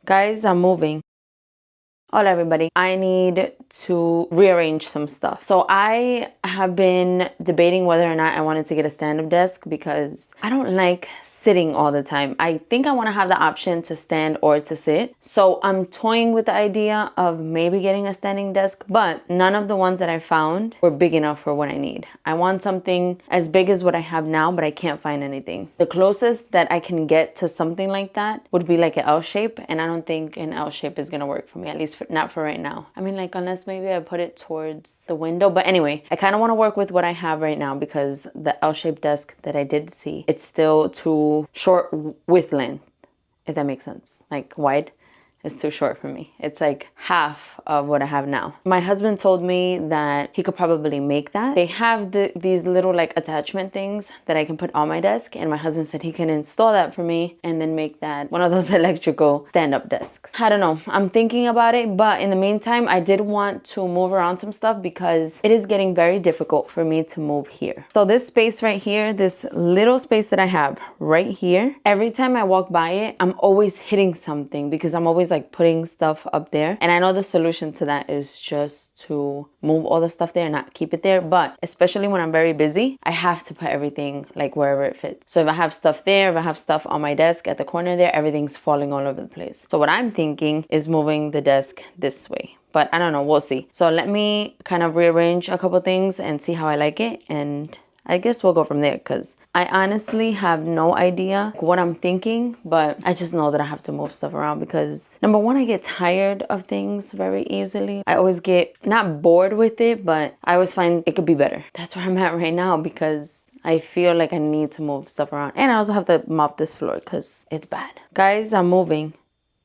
Guys, I'm moving. Hola everybody. I need to rearrange some stuff. So I have been debating whether or not I wanted to get a stand-up desk because I don't like sitting all the time. I think I want to have the option to stand or to sit. So I'm toying with the idea of maybe getting a standing desk, but none of the ones that I found were big enough for what I need. I want something as big as what I have now, but I can't find anything. The closest that I can get to something like that would be like an L shape, and I don't think an L shape is gonna work for me, at least not for right now. I mean, like, unless maybe I put it towards the window. But anyway, I kind of want to work with what I have right now because the L-shaped desk that I did see, it's still too short with length, if that makes sense. Like, wide is too short for me. It's like half of what I have now. My husband told me that he could probably make that. They have these little like attachment things that I can put on my desk, and my husband said he can install that for me and then make that one of those electrical stand-up desks. I don't know. I'm thinking about it, but in the meantime, I did want to move around some stuff because it is getting very difficult for me to move here. So this space right here, this little space that I have right here, every time I walk by it, I'm always hitting something because I'm always like putting stuff up there. And I know the solution to that is just to move all the stuff there and not keep it there. But especially when I'm very busy, I have to put everything like wherever it fits. So if I have stuff there, if I have stuff on my desk at the corner there, everything's falling all over the place. So what I'm thinking is moving the desk this way. But I don't know, we'll see. So let me kind of rearrange a couple things and see how I like it. And I guess we'll go from there because I honestly have no idea what I'm thinking, but I just know that I have to move stuff around because number one, I get tired of things very easily. I always get not bored with it, but I always find it could be better. That's where I'm at right now because I feel like I need to move stuff around. And I also have to mop this floor because it's bad. Guys, I'm moving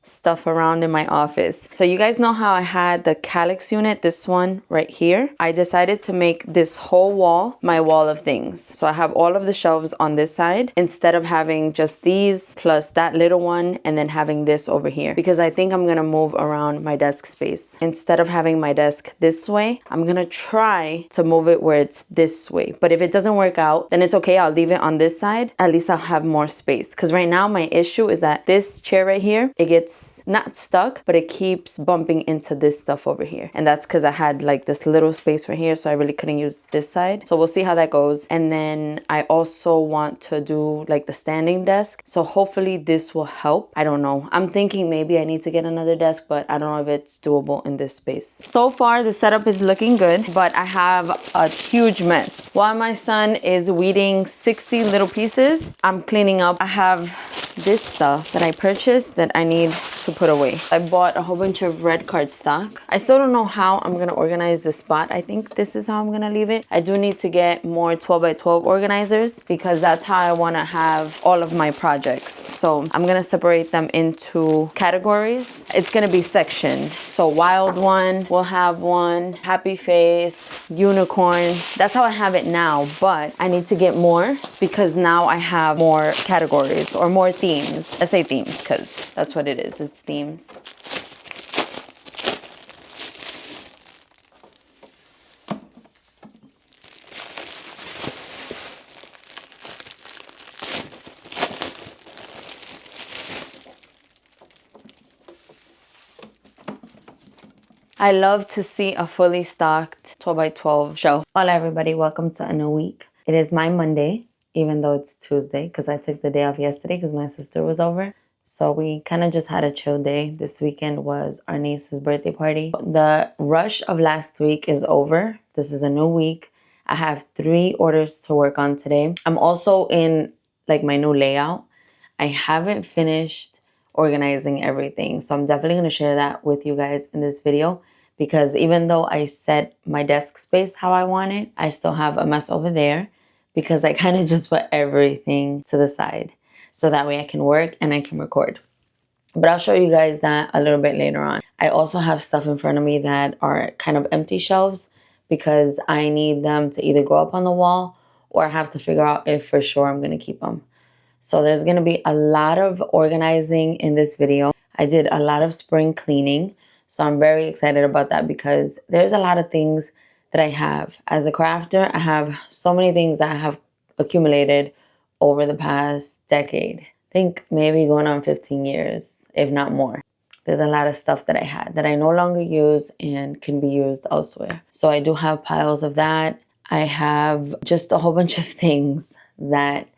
stuff around in my office. So you guys know how I had the calyx unit, this one right here. I decided to make this whole wall my wall of things. So I have all of the shelves on this side instead of having just these plus that little one and then having this over here, because I think I'm gonna move around my desk space. Instead of having my desk this way, I'm gonna try to move it where it's this way. But if it doesn't work out, then it's okay. I'll leave it on this side. At least I'll have more space. Because right now my issue is that this chair right here, it gets not stuck, but it keeps bumping into this stuff over here. And that's because I had like this little space right here, so I really couldn't use this side. So we'll see how that goes. And then I also want to do like the standing desk. So hopefully this will help. I don't know. I'm thinking maybe I need to get another desk, but I don't know if it's doable in this space. So far, the setup is looking good, but I have a huge mess. While my son is weeding 60 little pieces, I'm cleaning up. I have this stuff that I purchased that I need to put away. I bought a whole bunch of red cardstock. I still don't know how I'm gonna organize this spot. I think this is how I'm gonna leave it. I do need to get more 12 by 12 organizers because that's how I wanna have all of my projects. So I'm gonna separate them into categories. It's gonna be sectioned. So wild one, we'll have one, happy face, unicorn. That's how I have it now, but I need to get more because now I have more categories or more themes. I say themes because that's what it is. It's themes. I love to see a fully stocked 12 by 12 shelf. Hola everybody, welcome to a new week. It is my Monday, even though it's Tuesday, because I took the day off yesterday because my sister was over. So we kind of just had a chill day. This weekend was our niece's birthday party. The rush of last week is over. This is a new week. I have 3 orders to work on today. I'm also in like my new layout. I haven't finished organizing everything. So I'm definitely going to share that with you guys in this video because even though I set my desk space how I want it, I still have a mess over there because I kind of just put everything to the side. So that way I can work and I can record. But I'll show you guys that a little bit later on. I also have stuff in front of me that are kind of empty shelves because I need them to either go up on the wall or I have to figure out if for sure I'm going to keep them. So there's going to be a lot of organizing in this video. I did a lot of spring cleaning. So I'm very excited about that because there's a lot of things that I have. As a crafter, I have so many things that I have accumulated over the past decade. I think maybe going on 15 years, if not more. there's a lot of stuff that I had that I no longer use and can be used elsewhere. So I do have piles of that. I have just a whole bunch of things that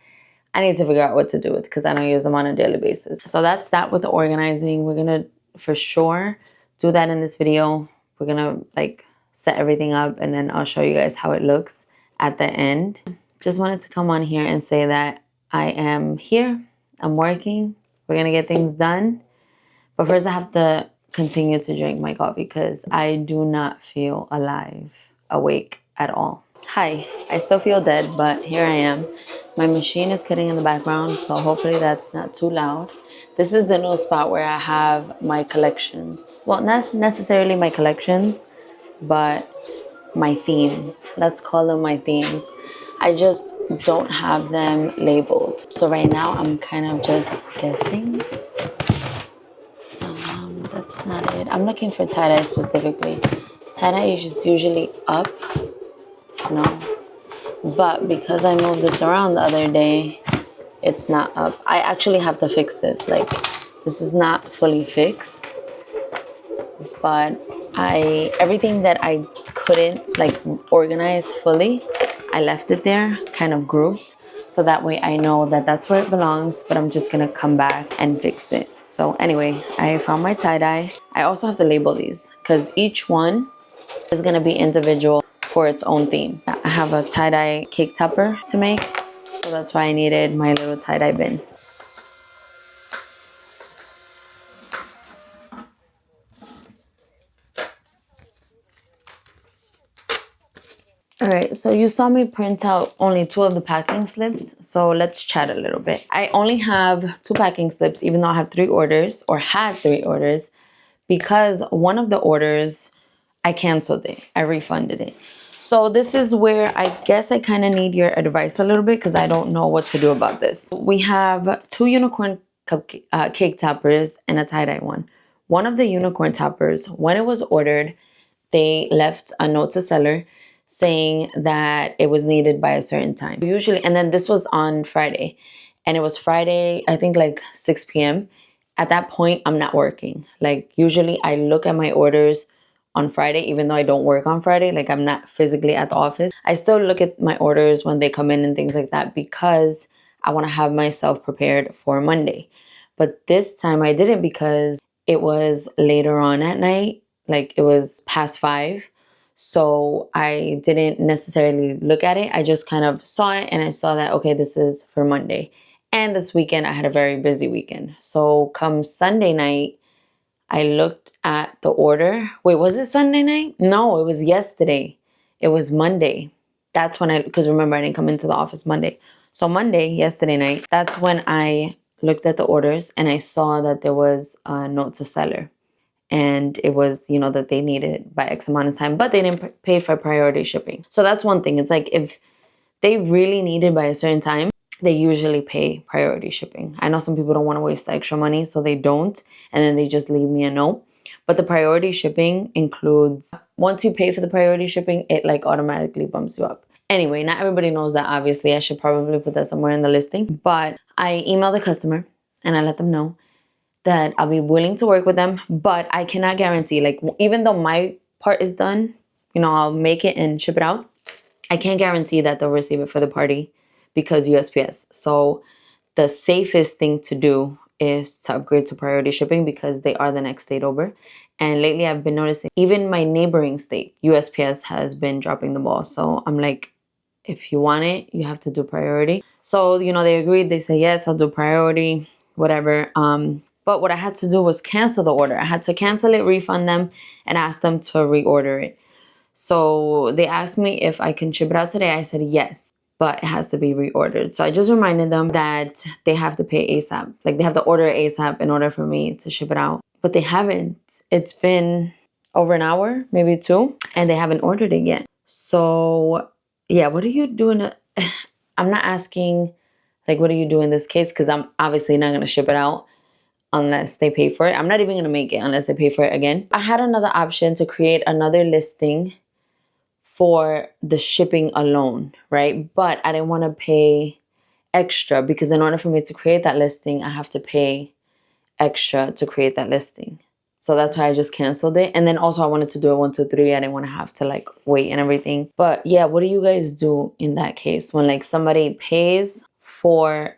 I need to figure out what to do with because I don't use them on a daily basis. So that's that with the organizing. We're gonna for sure do that in this video. We're gonna like set everything up and then I'll show you guys how it looks at the end. Just wanted to come on here and say that I am here, I'm working, we're gonna get things done. But first I have to continue to drink my coffee because I do not feel alive, awake at all. Hi, I still feel dead, but here I am. My machine is kidding in the background, so hopefully that's not too loud. This is the new spot where I have my collections. Well, not necessarily my collections, but my themes. Let's call them my themes. I just don't have them labeled. So right now I'm kind of just guessing. That's not it. I'm looking for tie-dye specifically. Tie-dye is usually up. No. But because I moved this around the other day, it's not up. I actually have to fix this. Like, this is not fully fixed. But everything that I couldn't like organize fully, I left it there, kind of grouped. So that way I know that that's where it belongs, but I'm just gonna come back and fix it. So anyway, I found my tie-dye. I also have to label these because each one is gonna be individual for its own theme. I have a tie-dye cake topper to make, so that's why I needed my little tie-dye bin. All right, so you saw me print out only 2 of the packing slips, so let's chat a little bit. I only have 2 packing slips, even though I have 3 orders, or had 3 orders, because one of the orders, I canceled it. I refunded it. So this is where I guess I kind of need your advice a little bit because I don't know what to do about this. We have 2 unicorn cake toppers and a tie-dye one. One of the unicorn toppers, when it was ordered, they left a note to seller saying that it was needed by a certain time. Usually, and then this was on Friday, and it was Friday, I think like 6 p.m. At that point, I'm not working. Like usually I look at my orders on Friday, even though I don't work on Friday, like I'm not physically at the office. I still look at my orders when they come in and things like that because I want to have myself prepared for Monday. But this time I didn't because it was later on at night, like it was past 5. So I didn't necessarily look at it. I just kind of saw it and I saw that, okay, this is for Monday. And this weekend, I had a very busy weekend. So come Sunday night, I looked at the order. Wait, was it Sunday night? No, it was yesterday. It was Monday. That's when because remember, I didn't come into the office Monday. So Monday, yesterday night, that's when I looked at the orders and I saw that there was a note to seller. And it was, you know, that they needed it by X amount of time, but they didn't pay for priority shipping. So that's one thing. It's like if they really need it by a certain time, they usually pay priority shipping. I know some people don't want to waste the extra money, so they don't. And then they just leave me a note. But the priority shipping includes, once you pay for the priority shipping, it like automatically bumps you up. Anyway, not everybody knows that, obviously. I should probably put that somewhere in the listing. But I emailed the customer and I let them know that I'll be willing to work with them, but I cannot guarantee, like, even though my part is done, you know, I'll make it and ship it out. I can't guarantee that they'll receive it for the party because USPS. So the safest thing to do is to upgrade to priority shipping because they are the next state over. And lately I've been noticing even my neighboring state, USPS has been dropping the ball. So I'm like, if you want it, you have to do priority. So, you know, they agreed. They said, yes, I'll do priority, whatever. But what I had to do was cancel the order. I had to cancel it, refund them, and ask them to reorder it. So they asked me if I can ship it out today. I said yes, but it has to be reordered. So I just reminded them that they have to pay ASAP. Like they have to order ASAP in order for me to ship it out. But they haven't. It's been over an hour, maybe 2, and they haven't ordered it yet. So yeah, what are you doing? I'm not asking, like, what do you do in this case? Because I'm obviously not going to ship it out unless they pay for it. I'm not even going to make it unless they pay for it again. I had another option to create another listing for the shipping alone, right? But I didn't want to pay extra because in order for me to create that listing, I have to pay extra to create that listing. So that's why I just canceled it. And then also I wanted to do it 1, 2, 3. I didn't want to have to like wait and everything. But yeah, what do you guys do in that case when like somebody pays for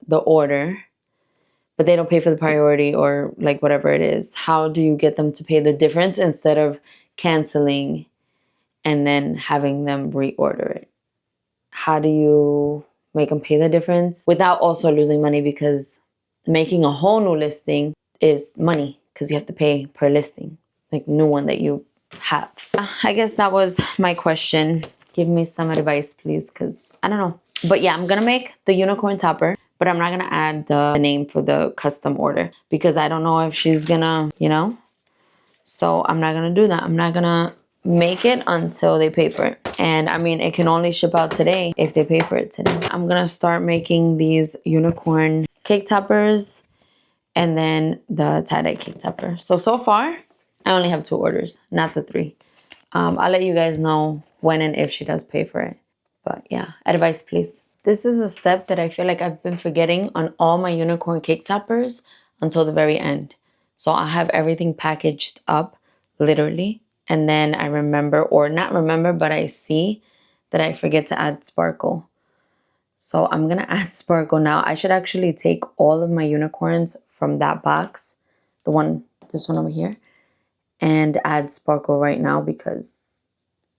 the order, but they don't pay for the priority or like whatever it is? How do you get them to pay the difference instead of canceling and then having them reorder it? How do you make them pay the difference without also losing money? Because making a whole new listing is money because you have to pay per listing, like new one that you have. I guess that was my question. Give me some advice, please, because I don't know. But yeah, I'm gonna make the unicorn topper, but I'm not gonna add the name for the custom order because I don't know if she's gonna, you know. So I'm not gonna do that. I'm not gonna make it until they pay for it. And I mean, it can only ship out today if they pay for it today. I'm gonna start making these unicorn cake toppers and then the tie-dye cake topper. So far, I only have 2 orders, not the 3. I'll let you guys know when and if she does pay for it. But yeah, advice, please. This is a step that I feel like I've been forgetting on all my unicorn cake toppers until the very end. So I have everything packaged up, literally. And then I remember, or not remember, but I see that I forget to add sparkle. So I'm gonna add sparkle now. I should actually take all of my unicorns from that box, this one over here, and add sparkle right now because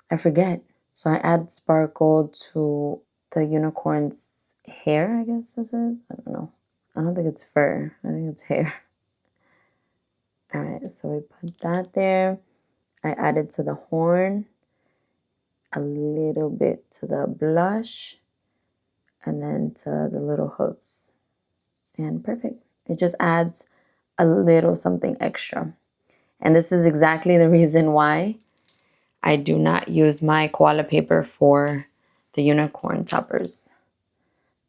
I forget. So I add sparkle to the unicorn's hair, I guess this is. I don't know. I don't think it's fur. I think it's hair. All right, so we put that there. I added to the horn, a little bit to the blush, and then to the little hooves. And perfect. It just adds a little something extra. And this is exactly the reason why I do not use my koala paper for the unicorn toppers.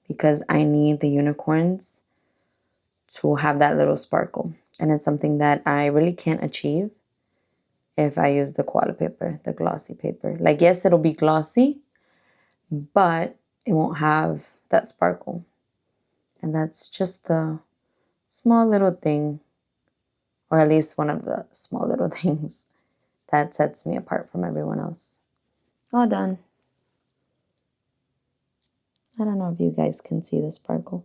Because I need the unicorns to have that little sparkle. And it's something that I really can't achieve if I use the koala paper, the glossy paper. Like, yes, it'll be glossy, but it won't have that sparkle. And that's just the small little thing, or at least one of the small little things that sets me apart from everyone else. All done. I don't know if you guys can see the sparkle,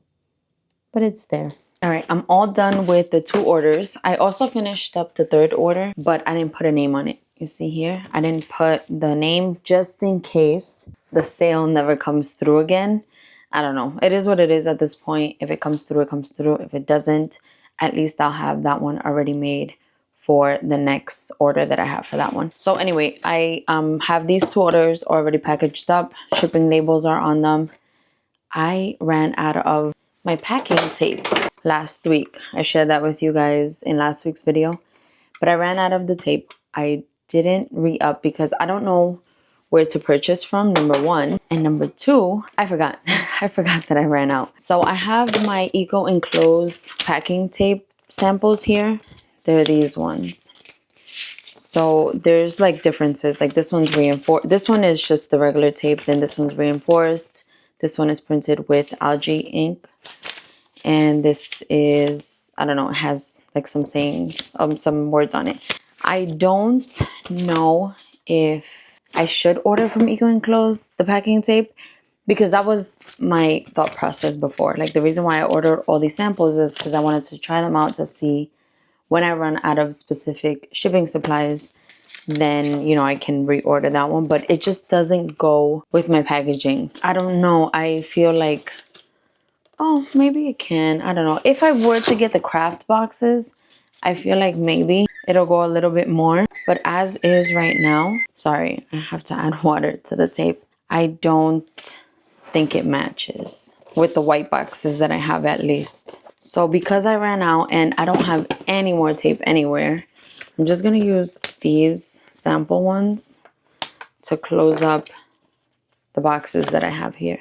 but it's there. All right, I'm all done with the 2 orders. I also finished up the 3rd order, but I didn't put a name on it. You see here, I didn't put the name just in case the sale never comes through again. I don't know. It is what it is at this point. If it comes through, it comes through. If it doesn't, at least I'll have that one already made for the next order that I have for that one. So anyway, I have these 2 orders already packaged up. Shipping labels are on them. I ran out of my packing tape last week. I shared that with you guys in last week's video, but I ran out of the tape. I didn't re-up because I don't know where to purchase from, number 1. And number 2, I forgot. I forgot that I ran out. So I have my Eco Enclosed packing tape samples here. They're these ones. So there's like differences. Like this one's reinforced. This one is just the regular tape. Then this one's reinforced. This one is printed with algae ink. And this is, I don't know, it has like some sayings, some words on it. I don't know if I should order from Eco Enclosed the packing tape, because that was my thought process before. Like the reason why I ordered all these samples is because I wanted to try them out to see when I run out of specific shipping supplies, then, you know, I can reorder that one. But it just doesn't go with my packaging. I don't know. I feel like, oh, maybe it can. I don't know. If I were to get the craft boxes, I feel like maybe it'll go a little bit more. But as is right now, sorry, I have to add water to the tape. I don't think it matches with the white boxes that I have, at least. So because I ran out and I don't have any more tape anywhere, I'm just going to use these sample ones to close up the boxes that I have here.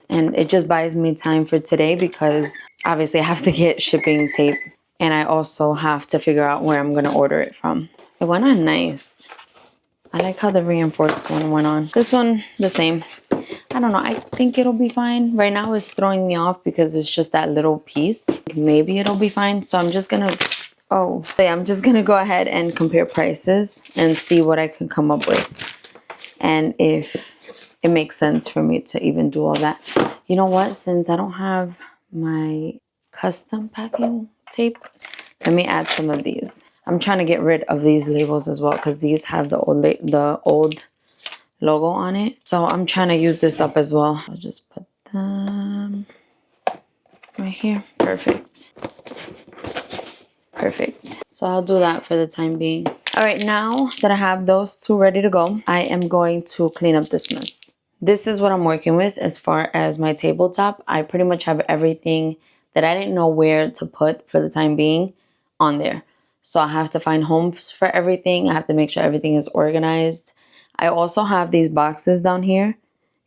And it just buys me time for today because obviously I have to get shipping tape and I also have to figure out where I'm going to order it from. It went on nice. I like how the reinforced one went on. This one, the same. I don't know. I think it'll be fine. Right now it's throwing me off because it's just that little piece. Maybe it'll be fine. So I'm just going to Oh, so yeah, I'm just gonna go ahead and compare prices and see what I can come up with. And if it makes sense for me to even do all that. You know what? Since I don't have my custom packing tape, let me add some of these. I'm trying to get rid of these labels as well because these have the old logo on it. So I'm trying to use this up as well. I'll just put them right here. Perfect. Perfect. So I'll do that for the time being. All right, now that I have those two ready to go, I am going to clean up this mess. This is what I'm working with as far as my tabletop. I pretty much have everything that I didn't know where to put for the time being on there. So I have to find homes for everything. I have to make sure everything is organized. I also have these boxes down here.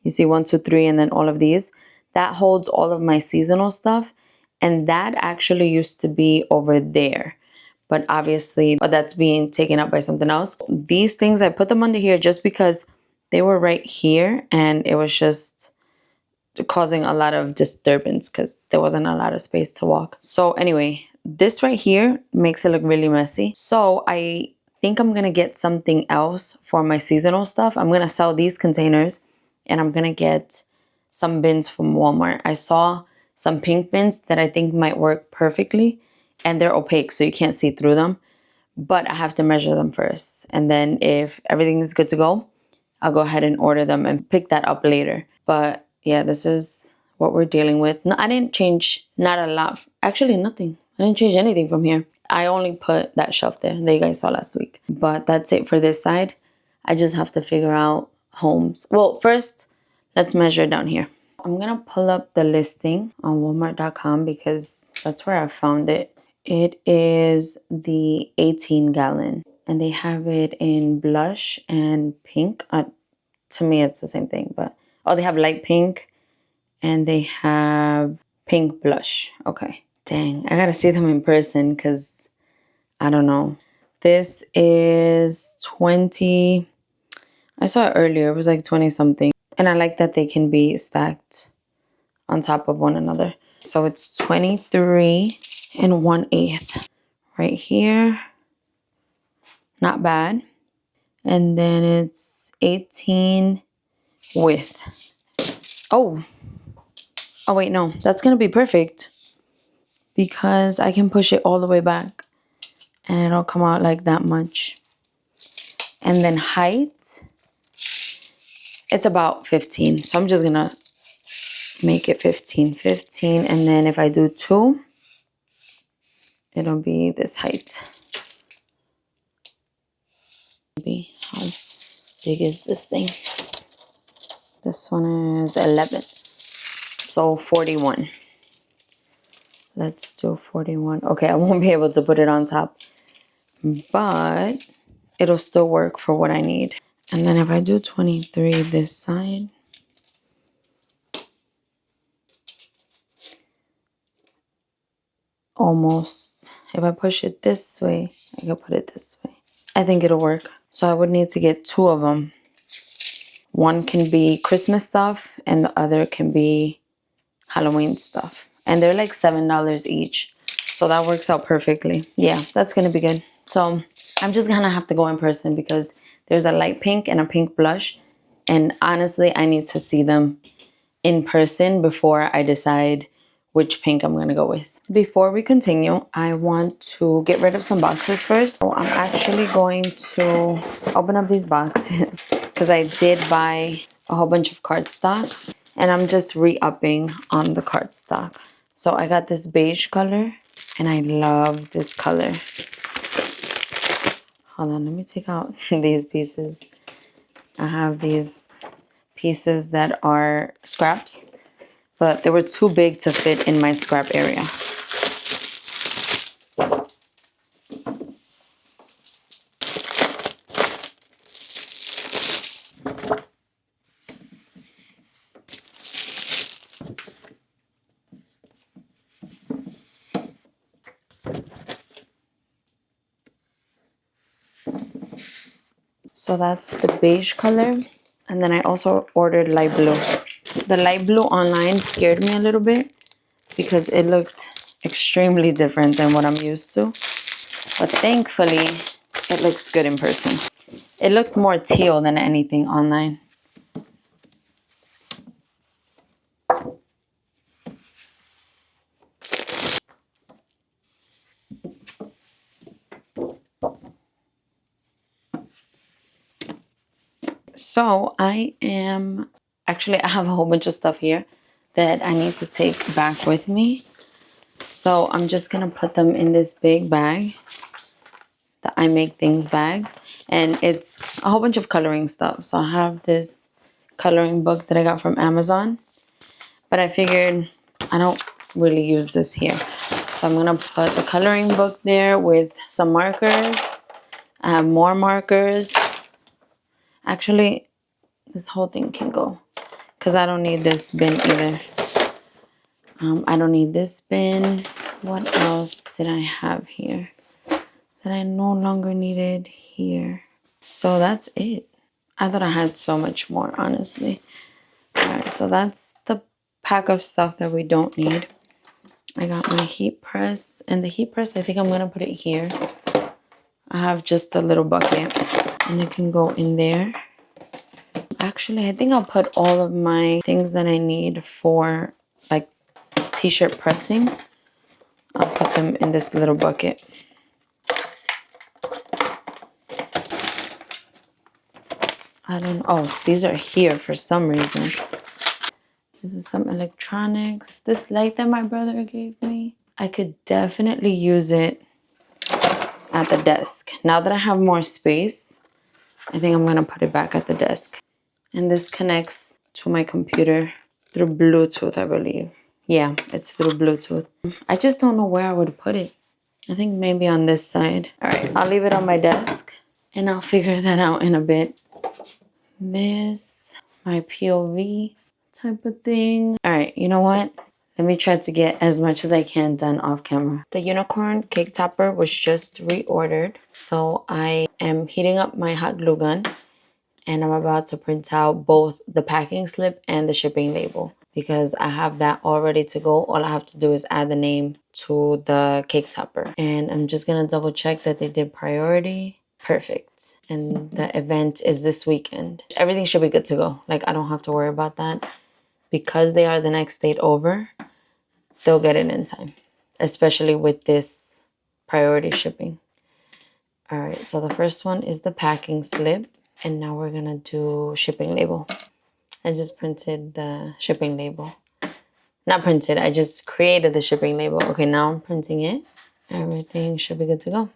You see 1, 2, 3, and then all of these. That holds all of my seasonal stuff. And that actually used to be over there. But obviously that's being taken up by something else. These things, I put them under here just because they were right here. And it was just causing a lot of disturbance because there wasn't a lot of space to walk. So anyway, this right here makes it look really messy. So I think I'm going to get something else for my seasonal stuff. I'm going to sell these containers and I'm going to get some bins from Walmart. I saw some pink bins that I think might work perfectly, and they're opaque so you can't see through them, but I have to measure them first. And then if everything is good to go, I'll go ahead and order them and pick that up later. But yeah, this is what we're dealing with. No, I didn't change, not a lot. Actually, nothing. I didn't change anything from here. I only put that shelf there that you guys saw last week. But that's it for this side. I just have to figure out homes. Well, first, let's measure down here. I'm going to pull up the listing on Walmart.com because that's where I found it. It is the 18-gallon. And they have it in blush and pink. To me, it's the same thing. But oh, they have light pink. And they have pink blush. Okay. Dang, I gotta see them in person because I don't know. This is 20. I saw it earlier. It was like 20 something. And I like that they can be stacked on top of one another. So it's 23 and 1/8 right here. Not bad. And then it's 18 width. Oh wait, no, that's gonna be perfect because I can push it all the way back and it'll come out like that much. And then height, it's about 15. So I'm just gonna make it 15. And then if I do 2, it'll be this height. Maybe how big is this thing? This one is 11. So 41. Let's do 41. Okay, I won't be able to put it on top, but it'll still work for what I need. And then if I do 23 this side, almost, if I push it this way, I can put it this way. I think it'll work. So I would need to get 2 of them. One can be Christmas stuff and the other can be Halloween stuff. And they're like $7 each. So that works out perfectly. Yeah, that's gonna be good. So I'm just gonna have to go in person because there's a light pink and a pink blush. And honestly, I need to see them in person before I decide which pink I'm gonna go with. Before we continue, I want to get rid of some boxes first. So I'm actually going to open up these boxes because I did buy a whole bunch of cardstock and I'm just re-upping on the cardstock. So I got this beige color and I love this color. Hold on, let me take out these pieces. I have these pieces that are scraps, but they were too big to fit in my scrap area. So that's the beige color. And then I also ordered light blue. The light blue online scared me a little bit because it looked extremely different than what I'm used to. But thankfully, it looks good in person. It looked more teal than anything online. So I have a whole bunch of stuff here that I need to take back with me. So I'm just gonna put them in this big bag, the I Make Things bag. And it's a whole bunch of coloring stuff. So I have this coloring book that I got from Amazon, but I figured I don't really use this here. So I'm gonna put the coloring book there with some markers. I have more markers. Actually, this whole thing can go because I don't need this bin either. I don't need this bin. What else did I have here that I no longer needed here? So that's it. I thought I had so much more, honestly. All right, so that's the pack of stuff that we don't need. I got my heat press, and the heat press, I think I'm gonna put it here. I have just a little bucket and it can go in there. Actually, I think I'll put all of my things that I need for like t-shirt pressing. I'll put them in this little bucket. I don't know. Oh, these are here for some reason. This is some electronics. This light that my brother gave me. I could definitely use it at the desk. Now that I have more space, I think I'm gonna put it back at the desk. And this connects to my computer through Bluetooth, I believe. Yeah, it's through Bluetooth. I just don't know where I would put it. I think maybe on this side. All right, I'll leave it on my desk and I'll figure that out in a bit. This, my POV type of thing. All right, you know what? Let me try to get as much as I can done off camera. The unicorn cake topper was just reordered. So I am heating up my hot glue gun and I'm about to print out both the packing slip and the shipping label because I have that all ready to go. All I have to do is add the name to the cake topper. And I'm just gonna double check that they did priority. Perfect. And the event is this weekend. Everything should be good to go. Like, I don't have to worry about that. Because they are the next date over, they'll get it in time. Especially with this priority shipping. All right, so the first one is the packing slip. And now we're gonna do shipping label. I just printed the shipping label. Not printed, I just created the shipping label. Okay, now I'm printing it. Everything should be good to go.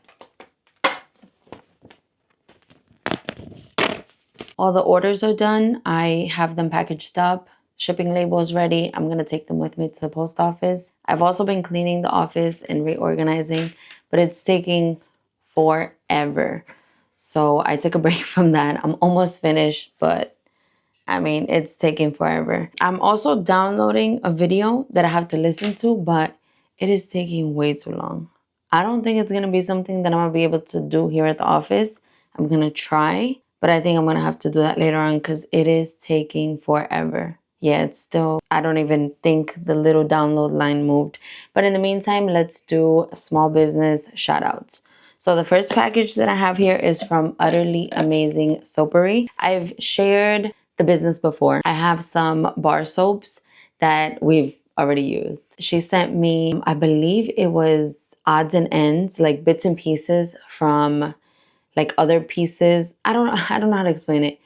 All the orders are done. I have them packaged up. Shipping label is ready. I'm gonna take them with me to the post office. I've also been cleaning the office and reorganizing, but it's taking forever. So I took a break from that. I'm almost finished, but I mean, it's taking forever. I'm also downloading a video that I have to listen to, but it is taking way too long. I don't think it's gonna be something that I'm gonna be able to do here at the office. I'm gonna try, but I think I'm gonna have to do that later on because it is taking forever. Yeah, it's still, I don't even think the little download line moved. But in the meantime, let's do small business shout outs. So the first package that I have here is from Utterly Amazing Soapery. I've shared the business before. I have some bar soaps that we've already used. She sent me, I believe it was odds and ends, like bits and pieces from like other pieces. I don't know how to explain it.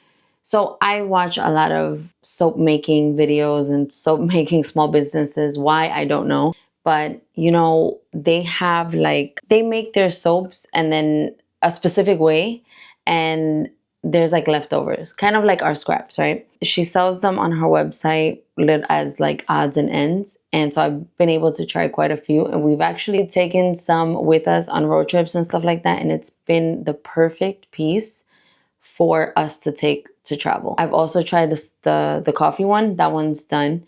So I watch a lot of soap making videos and soap making small businesses. Why? I don't know. But you know, they have like, they make their soaps and then a specific way and there's like leftovers, kind of like our scraps, right? She sells them on her website as like odds and ends. And so I've been able to try quite a few and we've actually taken some with us on road trips and stuff like that. And it's been the perfect piece for us to take to travel. I've also tried the coffee one. That one's done.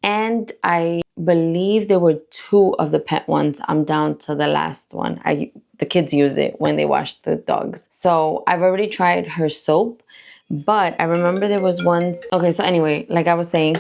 And I believe there were 2 of the pet ones. I'm down to the last one. The kids use it when they wash the dogs. So I've already tried her soap, but I remember there was once. Okay, so anyway, like I was saying,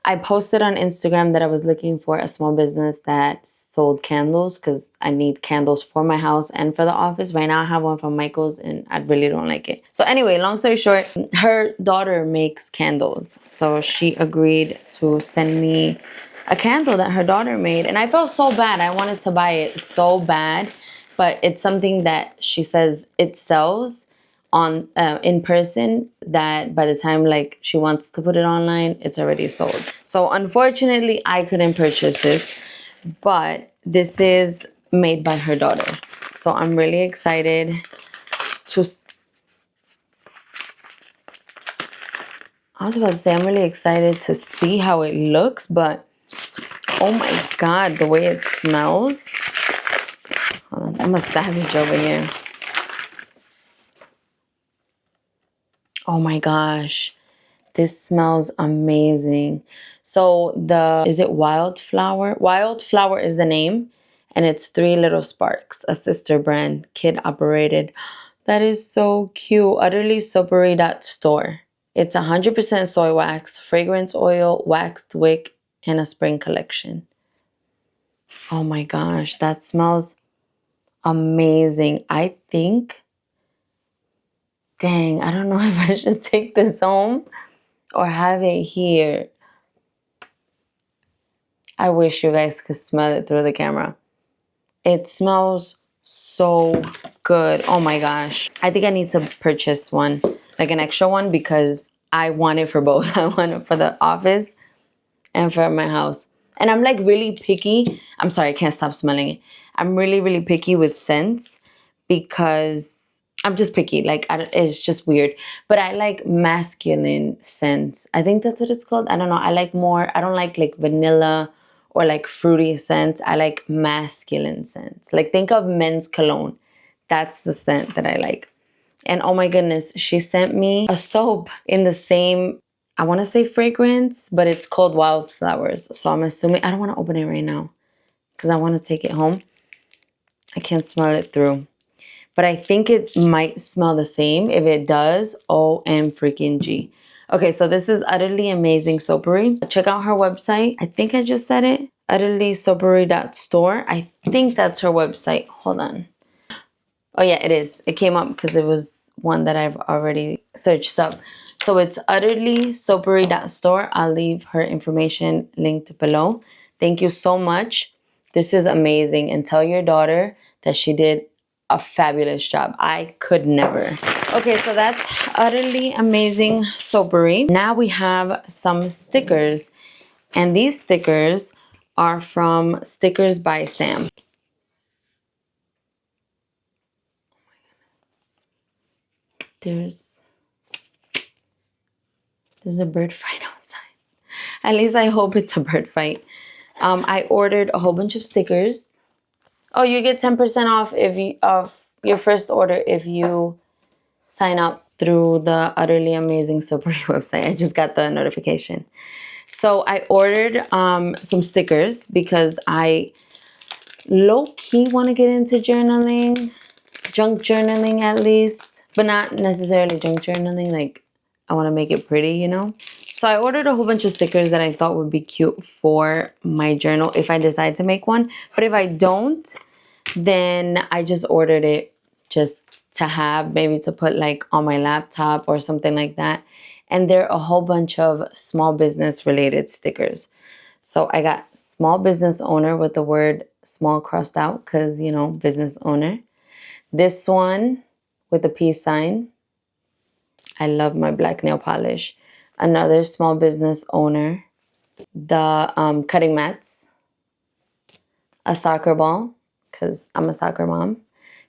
I posted on Instagram that I was looking for a small business that sold candles because I need candles for my house and for the office. Right now I have one from Michael's and I really don't like it. So anyway, long story short, her daughter makes candles. So she agreed to send me a candle that her daughter made. And I felt so bad. I wanted to buy it so bad. But it's something that she says it sells on in person, that by the time like she wants to put it online, it's already sold. So unfortunately I couldn't purchase this, but this is made by her daughter. So I'm really excited to I was about to say I'm really excited to see how it looks, but oh my god, the way it smells. Hold on, I'm a savage over here. Oh my gosh. This smells amazing. So is it Wildflower? Wildflower is the name, and it's Three Little Sparks, a sister brand, kid operated. That is so cute. Utterly Store. It's 100% soy wax, fragrance oil, waxed wick, and a spring collection. Oh my gosh, that smells amazing. I think, dang, I don't know if I should take this home or have it here. I wish you guys could smell it through the camera. It smells so good. Oh my gosh. I think I need to purchase one, like an extra one, because I want it for both. I want it for the office and for my house. And I'm like really picky. I'm sorry, I can't stop smelling it. I'm really, really picky with scents because I'm just picky. Like, it's just weird. But I like masculine scents. I think that's what it's called. I don't know. I don't like vanilla or like fruity scents. I like masculine scents. Like, think of men's cologne. That's the scent that I like. And oh my goodness, she sent me a soap in the same, I want to say fragrance, but it's called Wildflowers. So I'm assuming, I don't want to open it right now because I want to take it home. I can't smell it through. But I think it might smell the same. If it does, OM freaking G. Okay, so this is Utterly Amazing Soapery. Check out her website. I think I just said it. utterlysoapery.store. I think that's her website. Hold on. Oh yeah, it is. It came up because it was one that I've already searched up. So it's utterlysoapery.store. I'll leave her information linked below. Thank you so much. This is amazing. And tell your daughter that she did a fabulous job. I could never. Okay, so that's Utterly Amazing Soapery. Now we have some stickers. And these stickers are from Stickers by Sam. There's a bird fight outside. At least I hope it's a bird fight. I ordered a whole bunch of stickers. Oh, you get 10% off of your first order if you sign up through the Utterly Amazing Soapery website. I just got the notification. So I ordered some stickers because I low-key want to get into journaling, junk journaling at least, but not necessarily junk journaling. Like, I want to make it pretty, you know? So I ordered a whole bunch of stickers that I thought would be cute for my journal if I decide to make one. But if I don't, then I just ordered it just to have, maybe to put like on my laptop or something like that. And there are a whole bunch of small business related stickers. So I got small business owner with the word small crossed out because, you know, business owner. This one with a peace sign. I love my black nail polish. Another small business owner. The cutting mats. A soccer ball because I'm a soccer mom.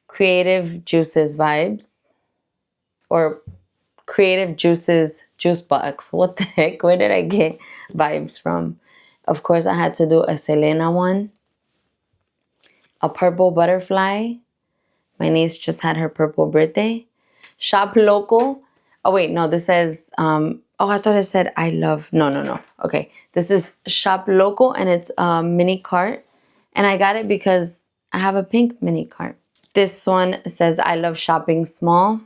Creative Juices vibes. Or Creative Juices juice box. What the heck? Where did I get vibes from? Of course, I had to do a Selena one. A purple butterfly. My niece just had her purple birthday. Shop local. Oh, wait, no, this says, oh, I thought it said I love. No. Okay, this is Shop Local and it's a mini cart. And I got it because I have a pink mini cart. This one says I love shopping small.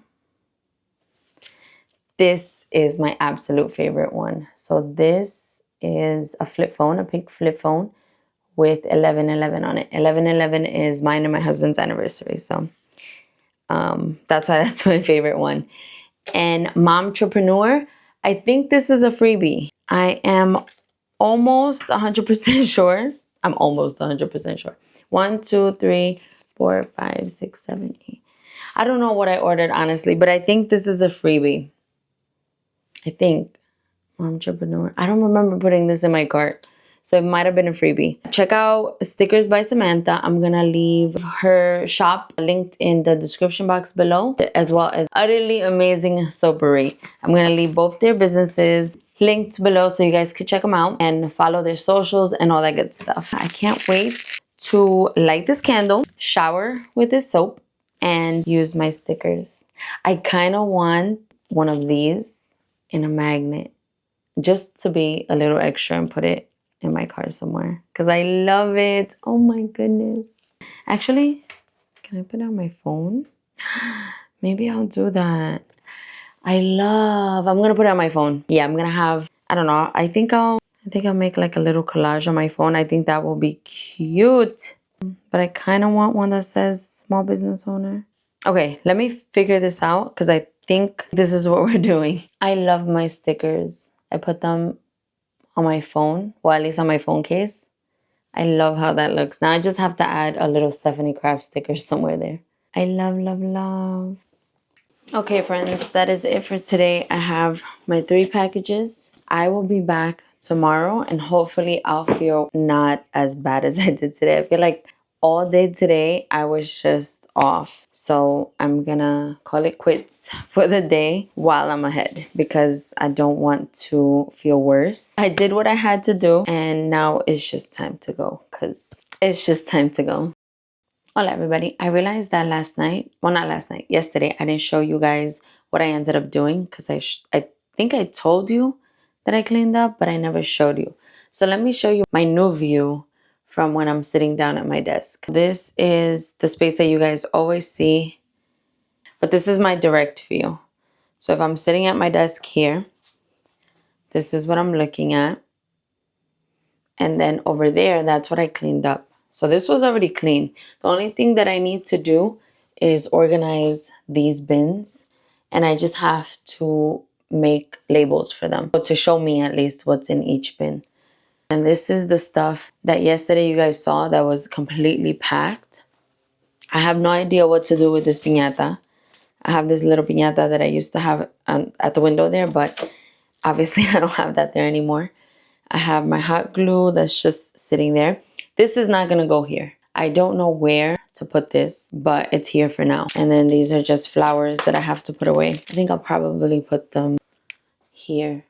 This is my absolute favorite one. So this is a flip phone, a pink flip phone with 1111 on it. 1111 is mine and my husband's anniversary, so that's why that's my favorite one. And Momtrepreneur, I think this is a freebie. I am almost 100% sure. I'm almost 100% sure. 1, 2, 3, 4, 5, 6, 7, 8. I don't know what I ordered, honestly, but I think this is a freebie. I think. Entrepreneur. I don't remember putting this in my cart, so it might have been a freebie. Check out Stickers by Samantha. I'm gonna leave her shop linked in the description box below, as well as Utterly Amazing Soapery. I'm gonna leave both their businesses linked below so you guys can check them out and follow their socials and all that good stuff. I can't wait to light this candle, shower with this soap, and use my stickers. I kind of want one of these in a magnet, just to be a little extra and put it in my car somewhere, because I love it. Oh my goodness. Actually, can I put it on my phone? Maybe I'll do that. I'm gonna put it on my phone. Yeah, I'm gonna have, I don't know, I think I'll make like a little collage on my phone. I think that will be cute. But I kind of want one that says small business owner. Okay, let me figure this out, because I think this is what we're doing. I love my stickers. I put them on my phone, well, at least on my phone case. I love how that looks. Now I just have to add a little Stephanie Craft sticker somewhere there. I love, love, love. Okay, friends, that is it for today. I have my 3 packages. I will be back tomorrow, and hopefully I'll feel not as bad as I did today. I feel like all day today I was just off. So I'm gonna call it quits for the day while I'm ahead, because I don't want to feel worse. I did what I had to do, and now it's just time to go, because it's just time to go. Hola everybody. I realized that yesterday I didn't show you guys what I ended up doing, because I think I told you that I cleaned up, but I never showed you. So let me show you my new view from when I'm sitting down at my desk. This is the space that you guys always see, but this is my direct view. So if I'm sitting at my desk here, this is what I'm looking at. And then over there, that's what I cleaned up. So this was already clean. The only thing that I need to do is organize these bins, and I just have to make labels for them, to show me at least what's in each bin. And this is the stuff that yesterday you guys saw that was completely packed. I have no idea what to do with this piñata. I have this little piñata that I used to have at the window there, but obviously I don't have that there anymore. I have my hot glue that's just sitting there. This is not gonna go here. I don't know where to put this, but it's here for now. And then these are just flowers that I have to put away. I think I'll probably put them here.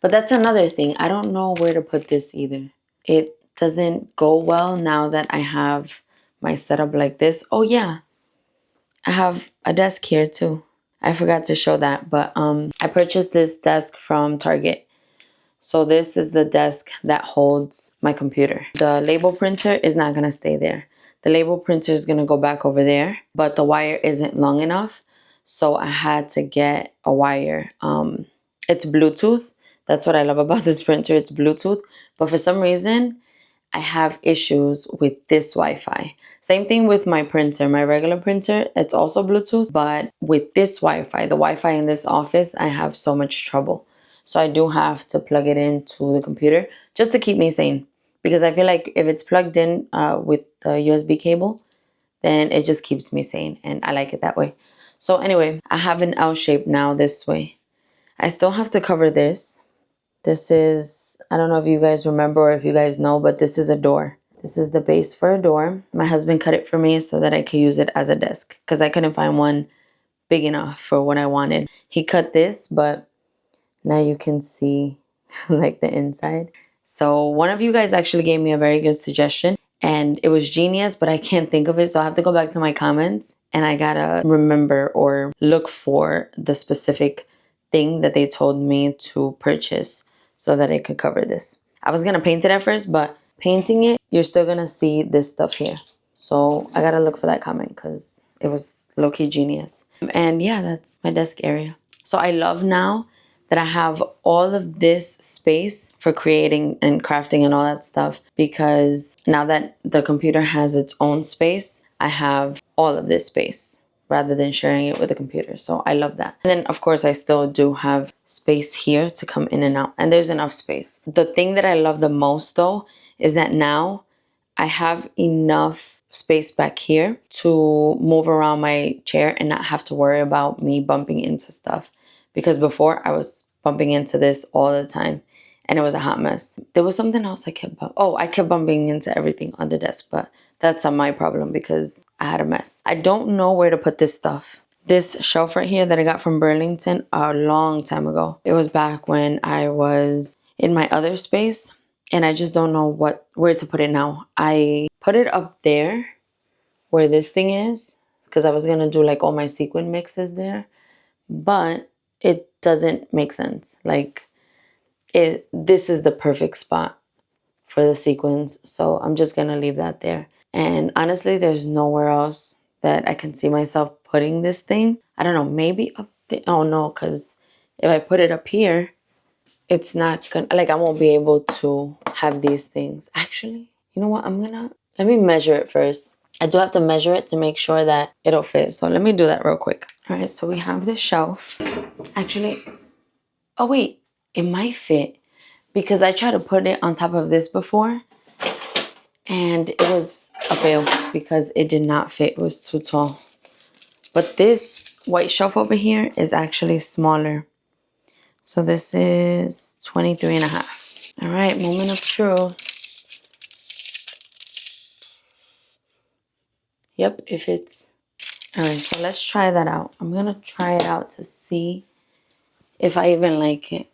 But that's another thing. I don't know where to put this either. It doesn't go well now that I have my setup like this. Oh yeah, I have a desk here too. I forgot to show that, but I purchased this desk from Target. So this is the desk that holds my computer. The label printer is not gonna stay there. The label printer is gonna go back over there, but the wire isn't long enough. So I had to get a wire. It's Bluetooth. That's what I love about this printer. It's Bluetooth. But for some reason, I have issues with this Wi-Fi. Same thing with my printer, my regular printer. It's also Bluetooth, but with this Wi-Fi, the Wi-Fi in this office, I have so much trouble. So I do have to plug it into the computer just to keep me sane. Because I feel like if it's plugged in with the USB cable, then it just keeps me sane. And I like it that way. So anyway, I have an L shape now this way. I still have to cover this. This is, I don't know if you guys remember or if you guys know, but this is a door. This is the base for a door. My husband cut it for me so that I could use it as a desk, because I couldn't find one big enough for what I wanted. He cut this, but now you can see like the inside. So one of you guys actually gave me a very good suggestion, and it was genius, but I can't think of it. So I have to go back to my comments, and I gotta remember or look for the specific thing that they told me to purchase so that I could cover this. I was gonna paint it at first, but painting it, you're still gonna see this stuff here. So I gotta look for that comment, because it was low-key genius. And yeah, that's my desk area. So I love now that I have all of this space for creating and crafting and all that stuff, because now that the computer has its own space, I have all of this space rather than sharing it with the computer. So I love that. And then of course I still do have space here to come in and out, and there's enough space. The thing that I love the most though is that now I have enough space back here to move around my chair and not have to worry about me bumping into stuff. Because before I was bumping into this all the time and it was a hot mess. There was something else I kept I kept bumping into everything on the desk, but that's not my problem because I had a mess. I don't know where to put this stuff. This shelf right here that I got from Burlington a long time ago. It was back when I was in my other space, and I just don't know where to put it now. I put it up there where this thing is because I was gonna do like all my sequin mixes there, but it doesn't make sense. Like this is the perfect spot for the sequins, so I'm just gonna leave that there. And honestly, there's nowhere else that I can see myself putting this thing. I don't know, maybe up there. Oh no, because if I put it up here, it's not gonna, like I won't be able to have these things. Actually, you know what? Let me measure it first. I do have to measure it to make sure that it'll fit. So let me do that real quick. All right, so we have this shelf. Actually, oh wait, it might fit because I tried to put it on top of this before and it was a fail because it did not fit. It was too tall. But this white shelf over here is actually smaller. So this is 23 and a half. All right, moment of truth. Yep, it fits. All right, so let's try that out. I'm gonna try it out to see if I even like it.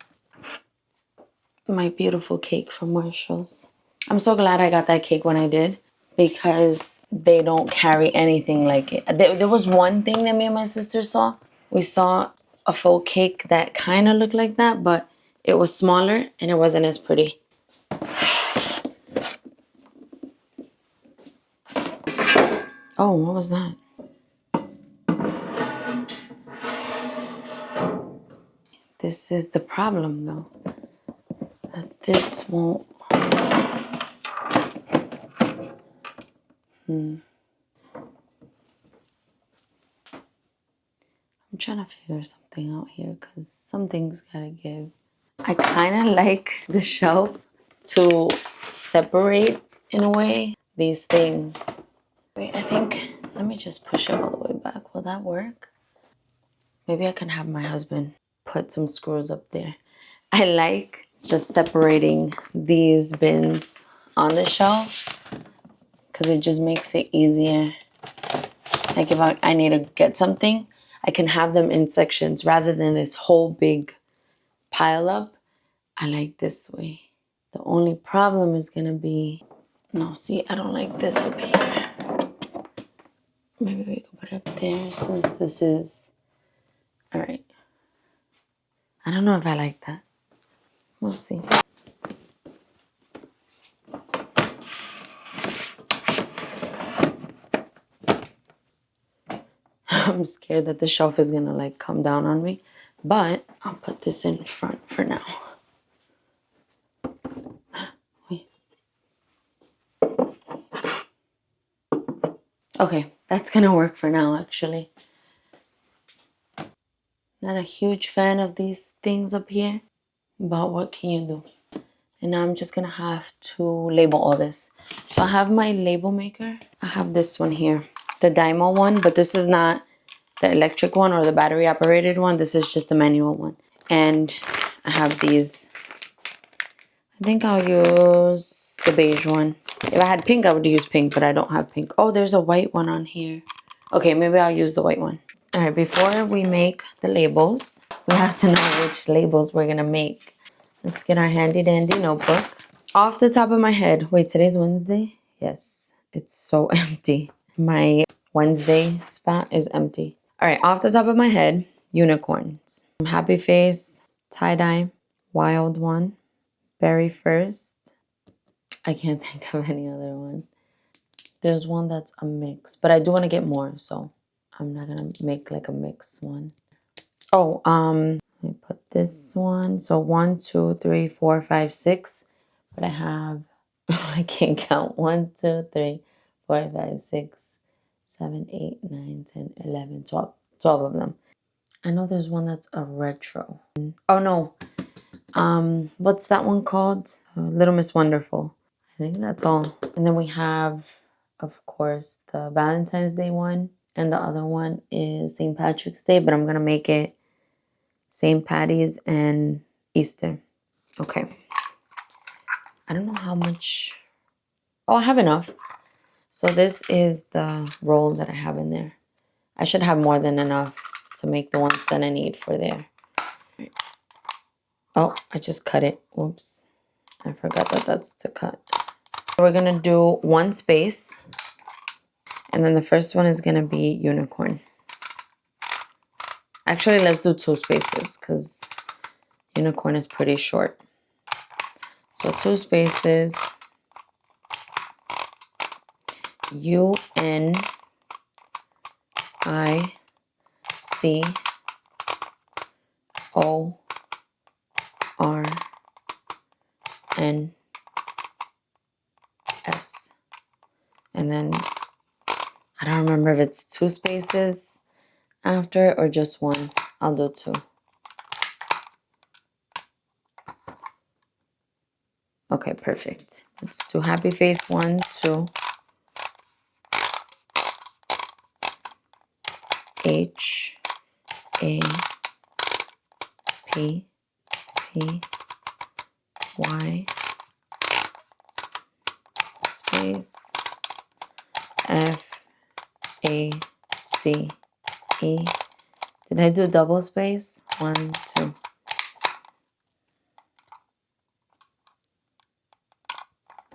My beautiful cake from Marshalls. I'm so glad I got that cake when I did because they don't carry anything like it. There was one thing that me and my sister saw. We saw a faux cake that kind of looked like that, but it was smaller and it wasn't as pretty. Oh, what was that? This is the problem though, that this won't. I'm trying to figure something out here because something's gotta give. I kind of like the shelf to separate in a way these things. Wait, I think, let me just push it all the way back. Will that work? Maybe I can have my husband put some screws up there. I like the separating these bins on the shelf because it just makes it easier. Like if I need to get something, I can have them in sections rather than this whole big pile up. I like this way. The only problem is gonna be, no, see, I don't like this up here. Maybe we can put it up there since this is, all right. I don't know if I like that. We'll see. I'm scared that the shelf is gonna like come down on me, but I'll put this in front for now. Wait. Okay, that's gonna work for now actually. Not a huge fan of these things up here, but what can you do? And now I'm just gonna have to label all this. So I have my label maker. I have this one here, the Dymo one, but this is not the electric one or the battery operated one. This is just the manual one. And I have these. I think I'll use the beige one. If I had pink, I would use pink, but I don't have pink. Oh, there's a white one on here. Okay, maybe I'll use the white one. All right, before we make the labels, we have to know which labels we're gonna make. Let's get our handy dandy notebook. Off the top of my head, wait, today's Wednesday? Yes, it's so empty. My Wednesday spot is empty. All right, off the top of my head, unicorns. Happy face, tie-dye, wild one, berry first. I can't think of any other one. There's one that's a mix, but I do want to get more, so I'm not gonna make like a mix one. Oh, Let me put this one. So 1, 2, 3, 4, 5, 6. But I have, I can't count. 1, 2, 3, 4, 5, 6, 7, 8, 9, 10, 11, 12. 12 of them. I know there's one that's a retro. Oh no. What's that one called? Little Miss Wonderful. I think that's all. And then we have, of course, the Valentine's Day one. And the other one is St. Patrick's Day, but I'm going to make it St. Patty's and Easter. Okay. I don't know how much. Oh, I have enough. So this is the roll that I have in there. I should have more than enough to make the ones that I need for there. Oh, I just cut it. Whoops. I forgot that that's to cut. We're going to do one space. And then the first one is going to be unicorn. Actually, let's do 2 spaces because unicorn is pretty short. So 2 spaces. UNICORN. And then I don't remember if it's 2 spaces after or just 1. I'll do 2. Okay, perfect. Let's do happy face 1, 2. HAPPY space FACE. Did I do double space? 1, 2.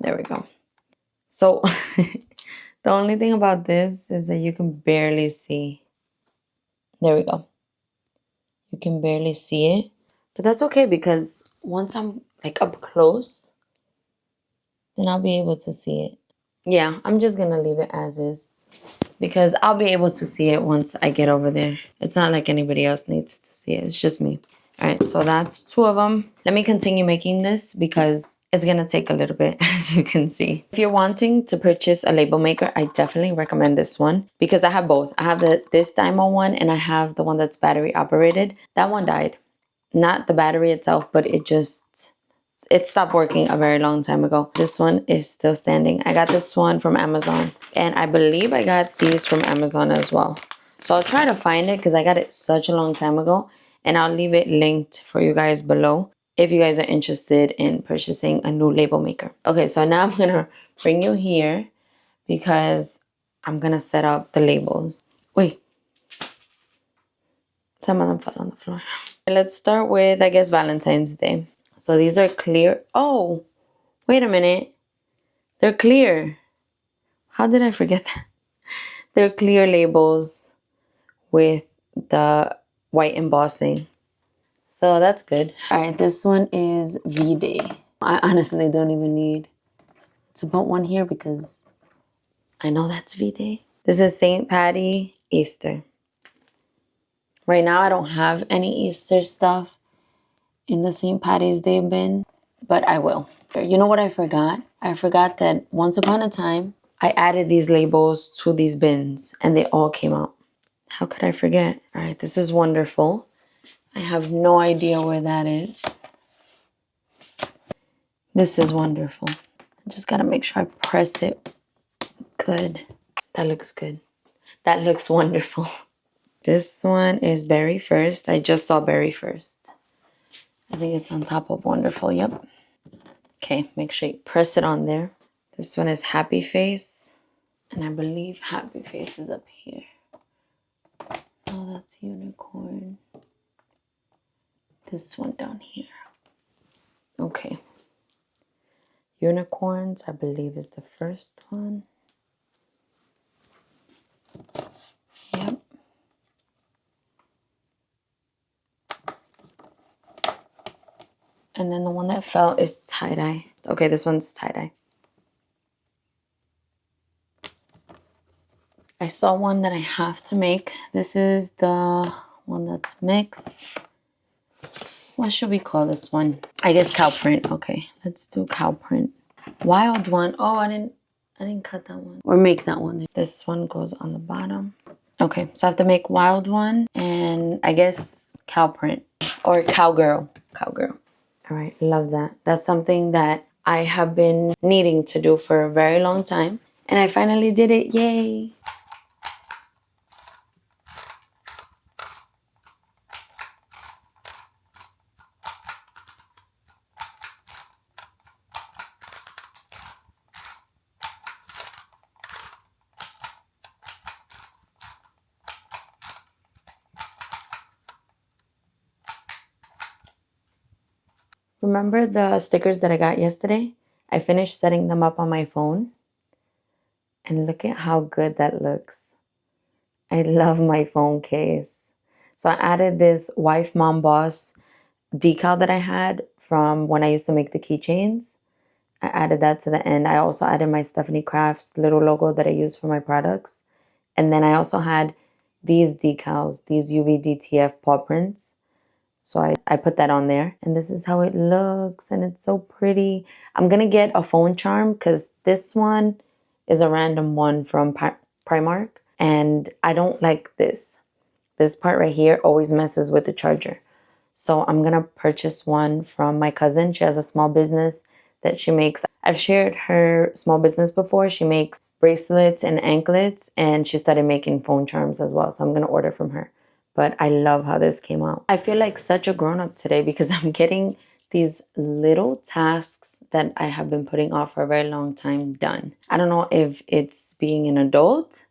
There we go. So the only thing about this is that you can barely see. There we go. You can barely see it. But that's okay because once I'm like up close, then I'll be able to see it. Yeah, I'm just going to leave it as is because I'll be able to see it once I get over there. It's not like anybody else needs to see it. It's just me. All right, so that's 2 of them. Let me continue making this because it's going to take a little bit, as you can see. If you're wanting to purchase a label maker, I definitely recommend this one because I have both. I have this diamond one and I have the one that's battery operated. That one died. Not the battery itself, but it stopped working a very long time ago. This one is still standing. I got this one from Amazon. And I believe I got these from Amazon as well. So I'll try to find it because I got it such a long time ago. And I'll leave it linked for you guys below if you guys are interested in purchasing a new label maker. Okay, so now I'm going to bring you here because I'm going to set up the labels. Wait. Some of them fell on the floor. Let's start with, I guess, Valentine's Day. So these are clear. Oh, wait a minute. They're clear. How did I forget that? They're clear labels with the white embossing. So that's good. All right, this one is V-Day. I honestly don't even need to put one here because I know that's V-Day. This is St. Patty, Easter. Right now, I don't have any Easter stuff in the St. Patty's Day bin, but I will. You know what I forgot? I forgot that once upon a time, I added these labels to these bins and they all came out. How could I forget? All right, this is wonderful. I have no idea where that is. This is wonderful. I just gotta make sure I press it good. That looks good. That looks wonderful. This one is Berry First. I just saw Berry First. I think it's on top of Wonderful. Yep. Okay, make sure you press it on there. This one is Happy Face. And I believe Happy Face is up here. Oh, that's Unicorn. This one down here. Okay. Unicorns, I believe, is the first one. Yep. And then the one that fell is tie-dye. Okay, this one's tie-dye. I saw one that I have to make. This is the one that's mixed. What should we call this one? I guess cow print. Okay, let's do cow print. Wild one. Oh, I didn't cut that one. Or make that one. This one goes on the bottom. Okay, so I have to make wild one and I guess cow print or cowgirl. Cowgirl. All right, love that. That's something that I have been needing to do for a very long time. And I finally did it. Yay. Remember the stickers that I got yesterday? I finished setting them up on my phone. And look at how good that looks. I love my phone case. So I added this Wife Mom Boss decal that I had from when I used to make the keychains. I added that to the end. I also added my Stephanie Crafts little logo that I use for my products. And then I also had these decals, these UV paw prints. So I put that on there. And this is how it looks. And it's so pretty. I'm going to get a phone charm because this one is a random one from Primark. And I don't like this. This part right here always messes with the charger. So I'm going to purchase one from my cousin. She has a small business that she makes. I've shared her small business before. She makes bracelets and anklets, and she started making phone charms as well. So I'm going to order from her. But I love how this came out. I feel like such a grown-up today because I'm getting these little tasks that I have been putting off for a very long time done. I don't know if it's being an adult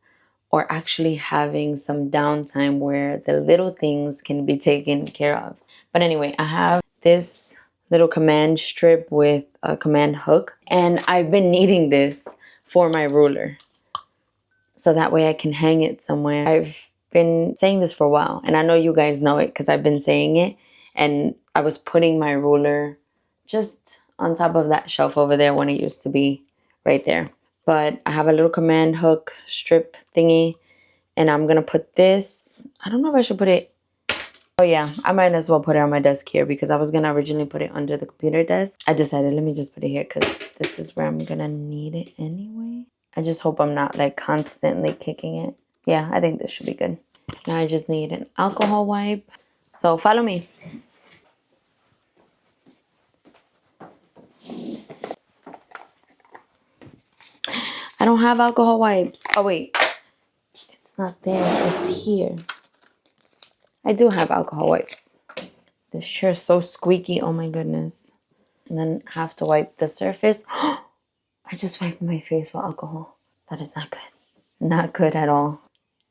or actually having some downtime where the little things can be taken care of. But anyway, I have this little command strip with a command hook, and I've been needing this for my ruler so that way I can hang it somewhere. I've been saying this for a while, and I know you guys know it because I've been saying it, and I was putting my ruler just on top of that shelf over there when it used to be right there. But I have a little command hook strip thingy, and I'm gonna put this, I don't know if I should put it, oh yeah, I might as well put it on my desk here because I was gonna originally put it under the computer desk. I decided, let me just put it here because this is where I'm gonna need it anyway. I just hope I'm not like constantly kicking it. Yeah, I think this should be good. Now I just need an alcohol wipe. So follow me. I don't have alcohol wipes. Oh wait, it's not there, it's here. I do have alcohol wipes. This chair is so squeaky, oh my goodness. And then have to wipe the surface. I just wiped my face with alcohol. That is not good. Not good at all.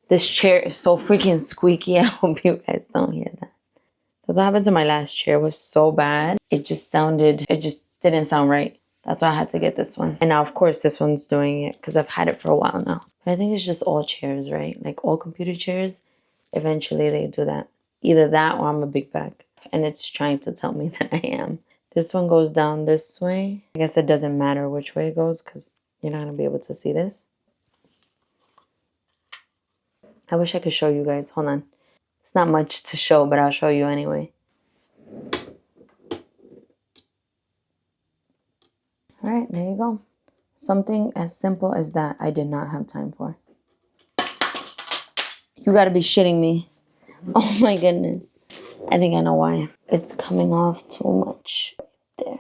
This chair is so freaking squeaky. I hope you guys don't hear that. That's what happened to my last chair. It was so bad. It just didn't sound right. That's why I had to get this one. And now, of course, this one's doing it because I've had it for a while now. But I think it's just all chairs, right? Like all computer chairs, eventually they do that. Either that or I'm a big bag. And it's trying to tell me that I am. This one goes down this way. I guess it doesn't matter which way it goes because you're not going to be able to see this. I wish I could show you guys. Hold on. It's not much to show, but I'll show you anyway. All right, there you go. Something as simple as that I did not have time for. You got to be shitting me. Oh my goodness. I think I know why. It's coming off too much there.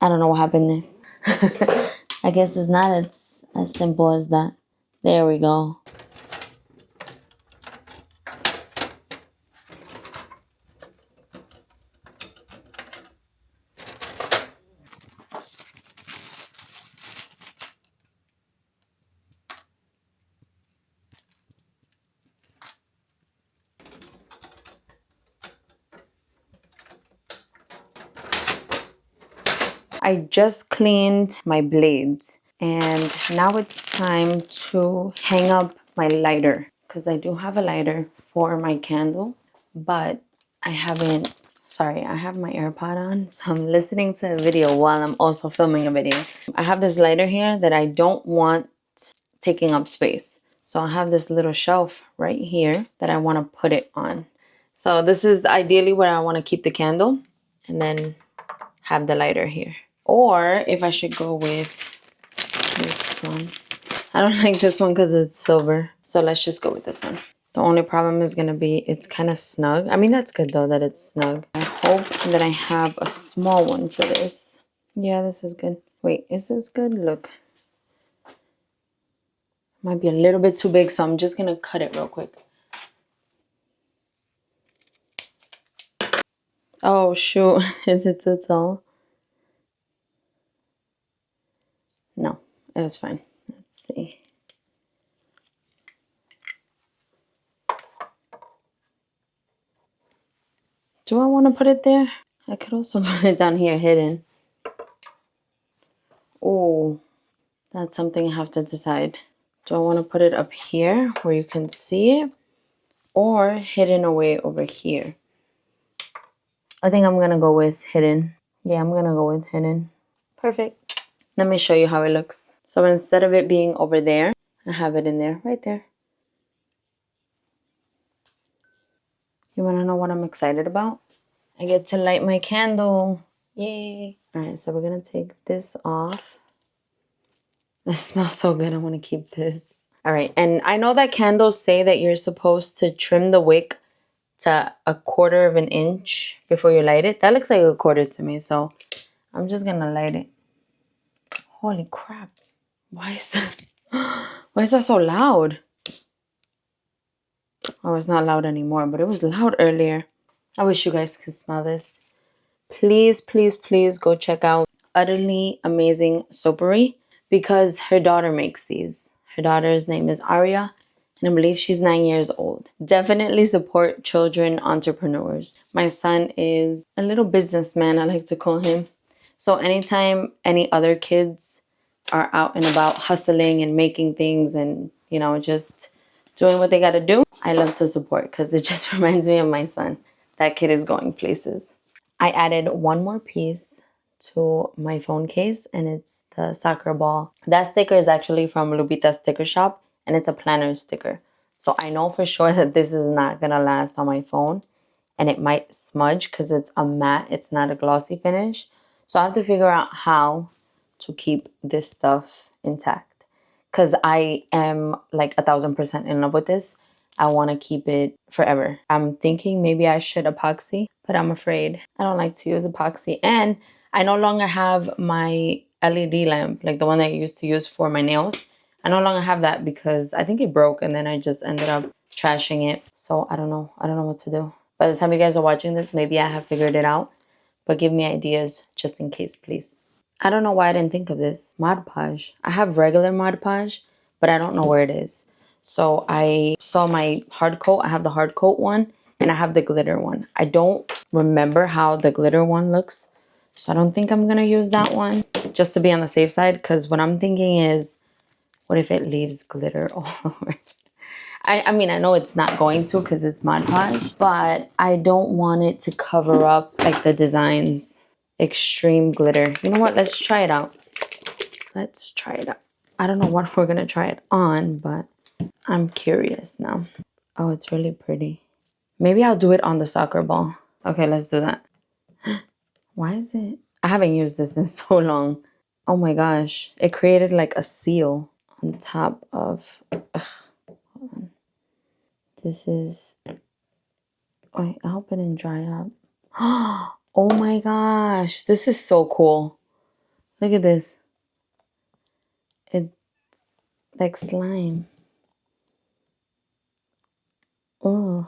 I don't know what happened there. I guess it's not as simple as that. There we go. I just cleaned my blades and now it's time to hang up my lighter because I do have a lighter for my candle, but I haven't, sorry, I have my AirPod on, so I'm listening to a video while I'm also filming a video. I have this lighter here that I don't want taking up space. So I have this little shelf right here that I want to put it on. So this is ideally where I want to keep the candle and then have the lighter here. Or if I should go with this one. I don't like this one because it's silver. So let's just go with this one. The only problem is going to be it's kind of snug. I mean, that's good though that it's snug. I hope that I have a small one for this. Yeah, this is good. Wait, is this good? Look. Might be a little bit too big, so I'm just going to cut it real quick. Oh, shoot. Is it too tall? No, it was fine. Let's see. Do I want to put it there? I could also put it down here hidden. Oh, that's something I have to decide. Do I want to put it up here where you can see it? Or hidden away over here? I think I'm going to go with hidden. Yeah, I'm going to go with hidden. Perfect. Let me show you how it looks. So instead of it being over there, I have it in there, right there. You want to know what I'm excited about? I get to light my candle. Yay. All right, so we're going to take this off. This smells so good. I want to keep this. All right, and I know that candles say that you're supposed to trim the wick to 1/4 of an inch before you light it. That looks like 1/4 to me, so I'm just going to light it. Holy crap. Why is that? Why is that so loud? Oh, it's not loud anymore, but it was loud earlier. I wish you guys could smell this. Please, please, please go check out Utterly Amazing Soapery because her daughter makes these. Her daughter's name is Aria, and I believe she's 9 years old. Definitely support children entrepreneurs. My son is a little businessman, I like to call him. So anytime any other kids are out and about hustling and making things and, you know, just doing what they got to do, I love to support because it just reminds me of my son. That kid is going places. I added one more piece to my phone case, and it's the soccer ball. That sticker is actually from Lupita's sticker shop, and it's a planner sticker. So I know for sure that this is not going to last on my phone, and it might smudge because it's a matte. It's not a glossy finish. So I have to figure out how to keep this stuff intact because I am like 1,000% in love with this. I want to keep it forever. I'm thinking maybe I should epoxy, but I'm afraid. I don't like to use epoxy. And I no longer have my LED lamp, like the one that I used to use for my nails. I no longer have that because I think it broke and then I just ended up trashing it. So I don't know. I don't know what to do. By the time you guys are watching this, maybe I have figured it out. But give me ideas just in case, please. I don't know why I didn't think of this. Mod Podge. I have regular Mod Podge, but I don't know where it is. So I saw my hard coat. I have the hard coat one and I have the glitter one. I don't remember how the glitter one looks. So I don't think I'm going to use that one just to be on the safe side. Because what I'm thinking is, what if it leaves glitter all over? I mean, I know it's not going to because it's Mod Podge, but I don't want it to cover up like the designs. Extreme glitter. You know what? Let's try it out. Let's try it out. I don't know what we're going to try it on, but I'm curious now. Oh, it's really pretty. Maybe I'll do it on the soccer ball. Okay, let's do that. Why is it? I haven't used this in so long. Oh my gosh. It created like a seal on top of... hold on. This is... Wait, I hope it didn't dry up. Oh my gosh. This is so cool. Look at this. It's like slime. Oh.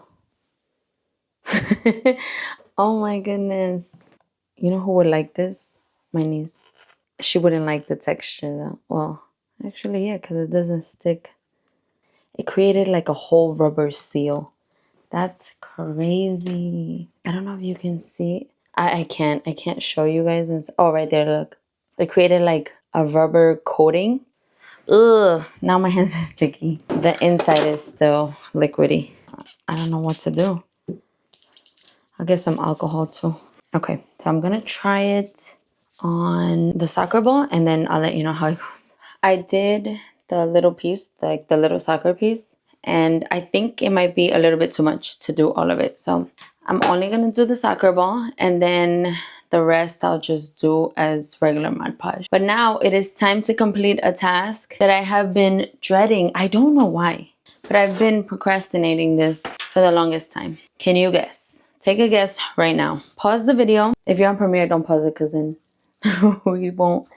Oh my goodness. You know who would like this? My niece. She wouldn't like the texture though. Well, actually, yeah, because it doesn't stick. It created like a whole rubber seal. That's crazy. I don't know if you can see. I can't show you guys. Oh, right there, look. It created like a rubber coating. Ugh, now my hands are sticky. The inside is still liquidy. I don't know what to do. I'll get some alcohol too. Okay, so I'm gonna try it on the soccer ball and then I'll let you know how it goes. I did the little piece, like the little soccer piece, and I think it might be a little bit too much to do all of it. So I'm only gonna do the soccer ball, and then the rest I'll just do as regular Mod Podge. But now it is time to complete a task that I have been dreading. I don't know why, but I've been procrastinating this for the longest time. Can you guess? Take a guess right now. Pause the video. If you're on Premiere, don't pause it, because then we won't.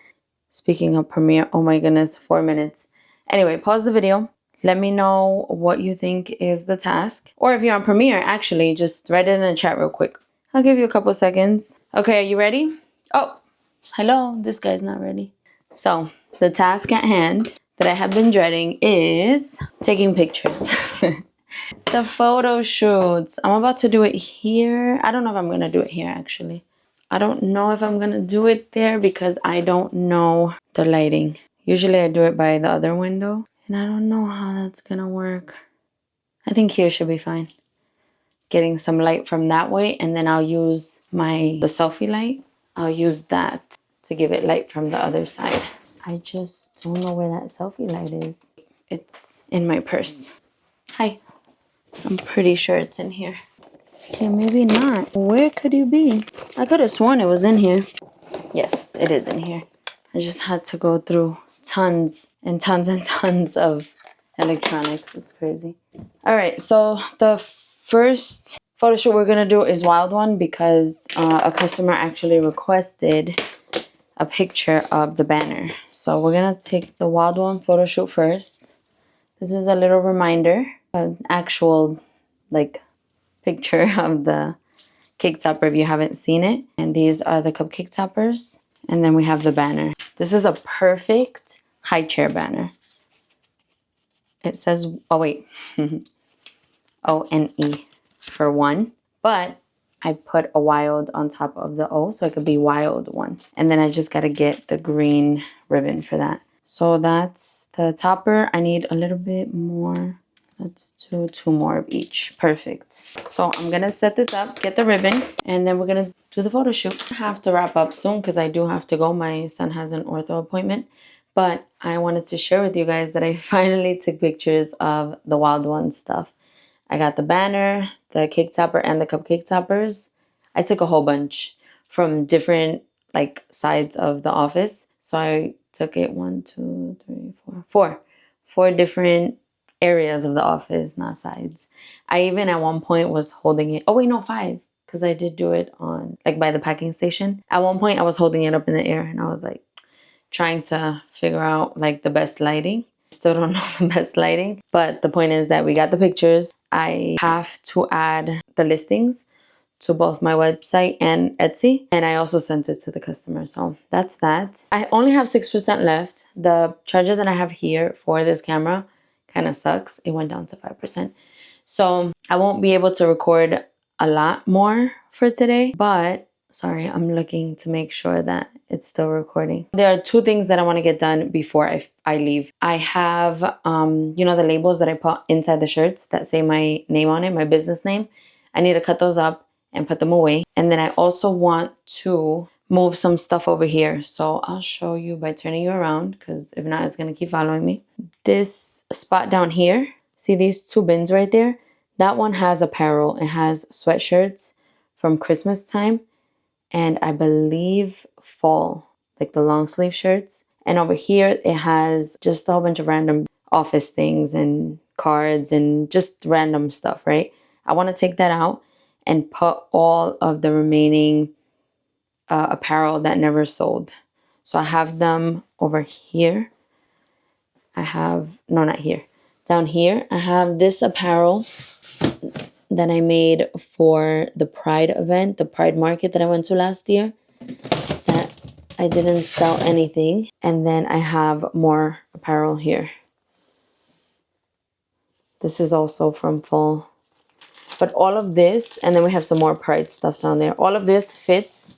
Speaking of Premiere, oh my goodness, 4 minutes. Anyway, pause the video. Let me know what you think is the task. Or if you're on Premiere, actually, just write it in the chat real quick. I'll give you a couple seconds. Okay, are you ready? Oh, hello, this guy's not ready. So, the task at hand that I have been dreading is taking pictures. The photo shoots. I'm about to do it here. I don't know if I'm gonna do it here, actually. I don't know if I'm gonna do it there because I don't know the lighting. Usually I do it by the other window, and I don't know how that's gonna work. I think here should be fine. Getting some light from that way, and then I'll use the selfie light. I'll use that to give it light from the other side. I just don't know where that selfie light is. It's in my purse. Hi. I'm pretty sure it's in here. Okay, maybe not. Where could you be? I could have sworn it was in here. Yes, it is in here. I just had to go through tons and tons and tons of electronics. It's crazy. All right, so the first photo shoot we're gonna do is Wild One because a customer actually requested a picture of the banner. So we're gonna take the Wild One photo shoot first. This is a little reminder, an actual like picture of the cake topper if you haven't seen it. And these are the cupcake toppers. And then we have the banner. This is a perfect high chair banner. It says, oh wait, O-N-E for one. But I put a wild on top of the O, so it could be Wild One. And then I just gotta get the green ribbon for that. So that's the topper. I need a little bit more. Let's do 2 more of each. Perfect. So I'm gonna set this up, get the ribbon, and then we're gonna do the photo shoot. I have to wrap up soon because I do have to go. My son has an ortho appointment. But I wanted to share with you guys that I finally took pictures of the Wild One stuff. I got the banner, the cake topper, and the cupcake toppers. I took a whole bunch from different like sides of the office. So I took it 1, 2, 3, 4, 4 different areas of the office, not sides. I even at one point was holding it. Oh wait, no, 5, because I did do it on like by the packing station. At one point I was holding it up in the air and I was like trying to figure out like the best lighting. Still don't know the best lighting, but the point is that we got the pictures. I have to add the listings to both my website and Etsy, and I also sent it to the customer. So that's that. I only have 6% left. The charger that I have here for this camera kind of sucks. It went down to 5%. So I won't be able to record a lot more for today, but sorry, I'm looking to make sure that it's still recording. There are 2 things that I want to get done before I leave. I have, you know, the labels that I put inside the shirts that say my name on it, my business name. I need to cut those up and put them away. And then I also want to move some stuff over here. So I'll show you by turning you around, because if not, it's going to keep following me. This spot down here, see these 2 bins right there? That one has apparel. It has sweatshirts from Christmas time, and I believe fall, like the long sleeve shirts. And over here, it has just a whole bunch of random office things and cards and just random stuff, right? I want to take that out and put all of the remaining apparel that never sold. So I have them over here. I have, no, not here. Down here, I have this apparel that I made for the Pride event, the Pride market that I went to last year. That I didn't sell anything. And then I have more apparel here. This is also from fall. But all of this, and then we have some more Pride stuff down there. All of this fits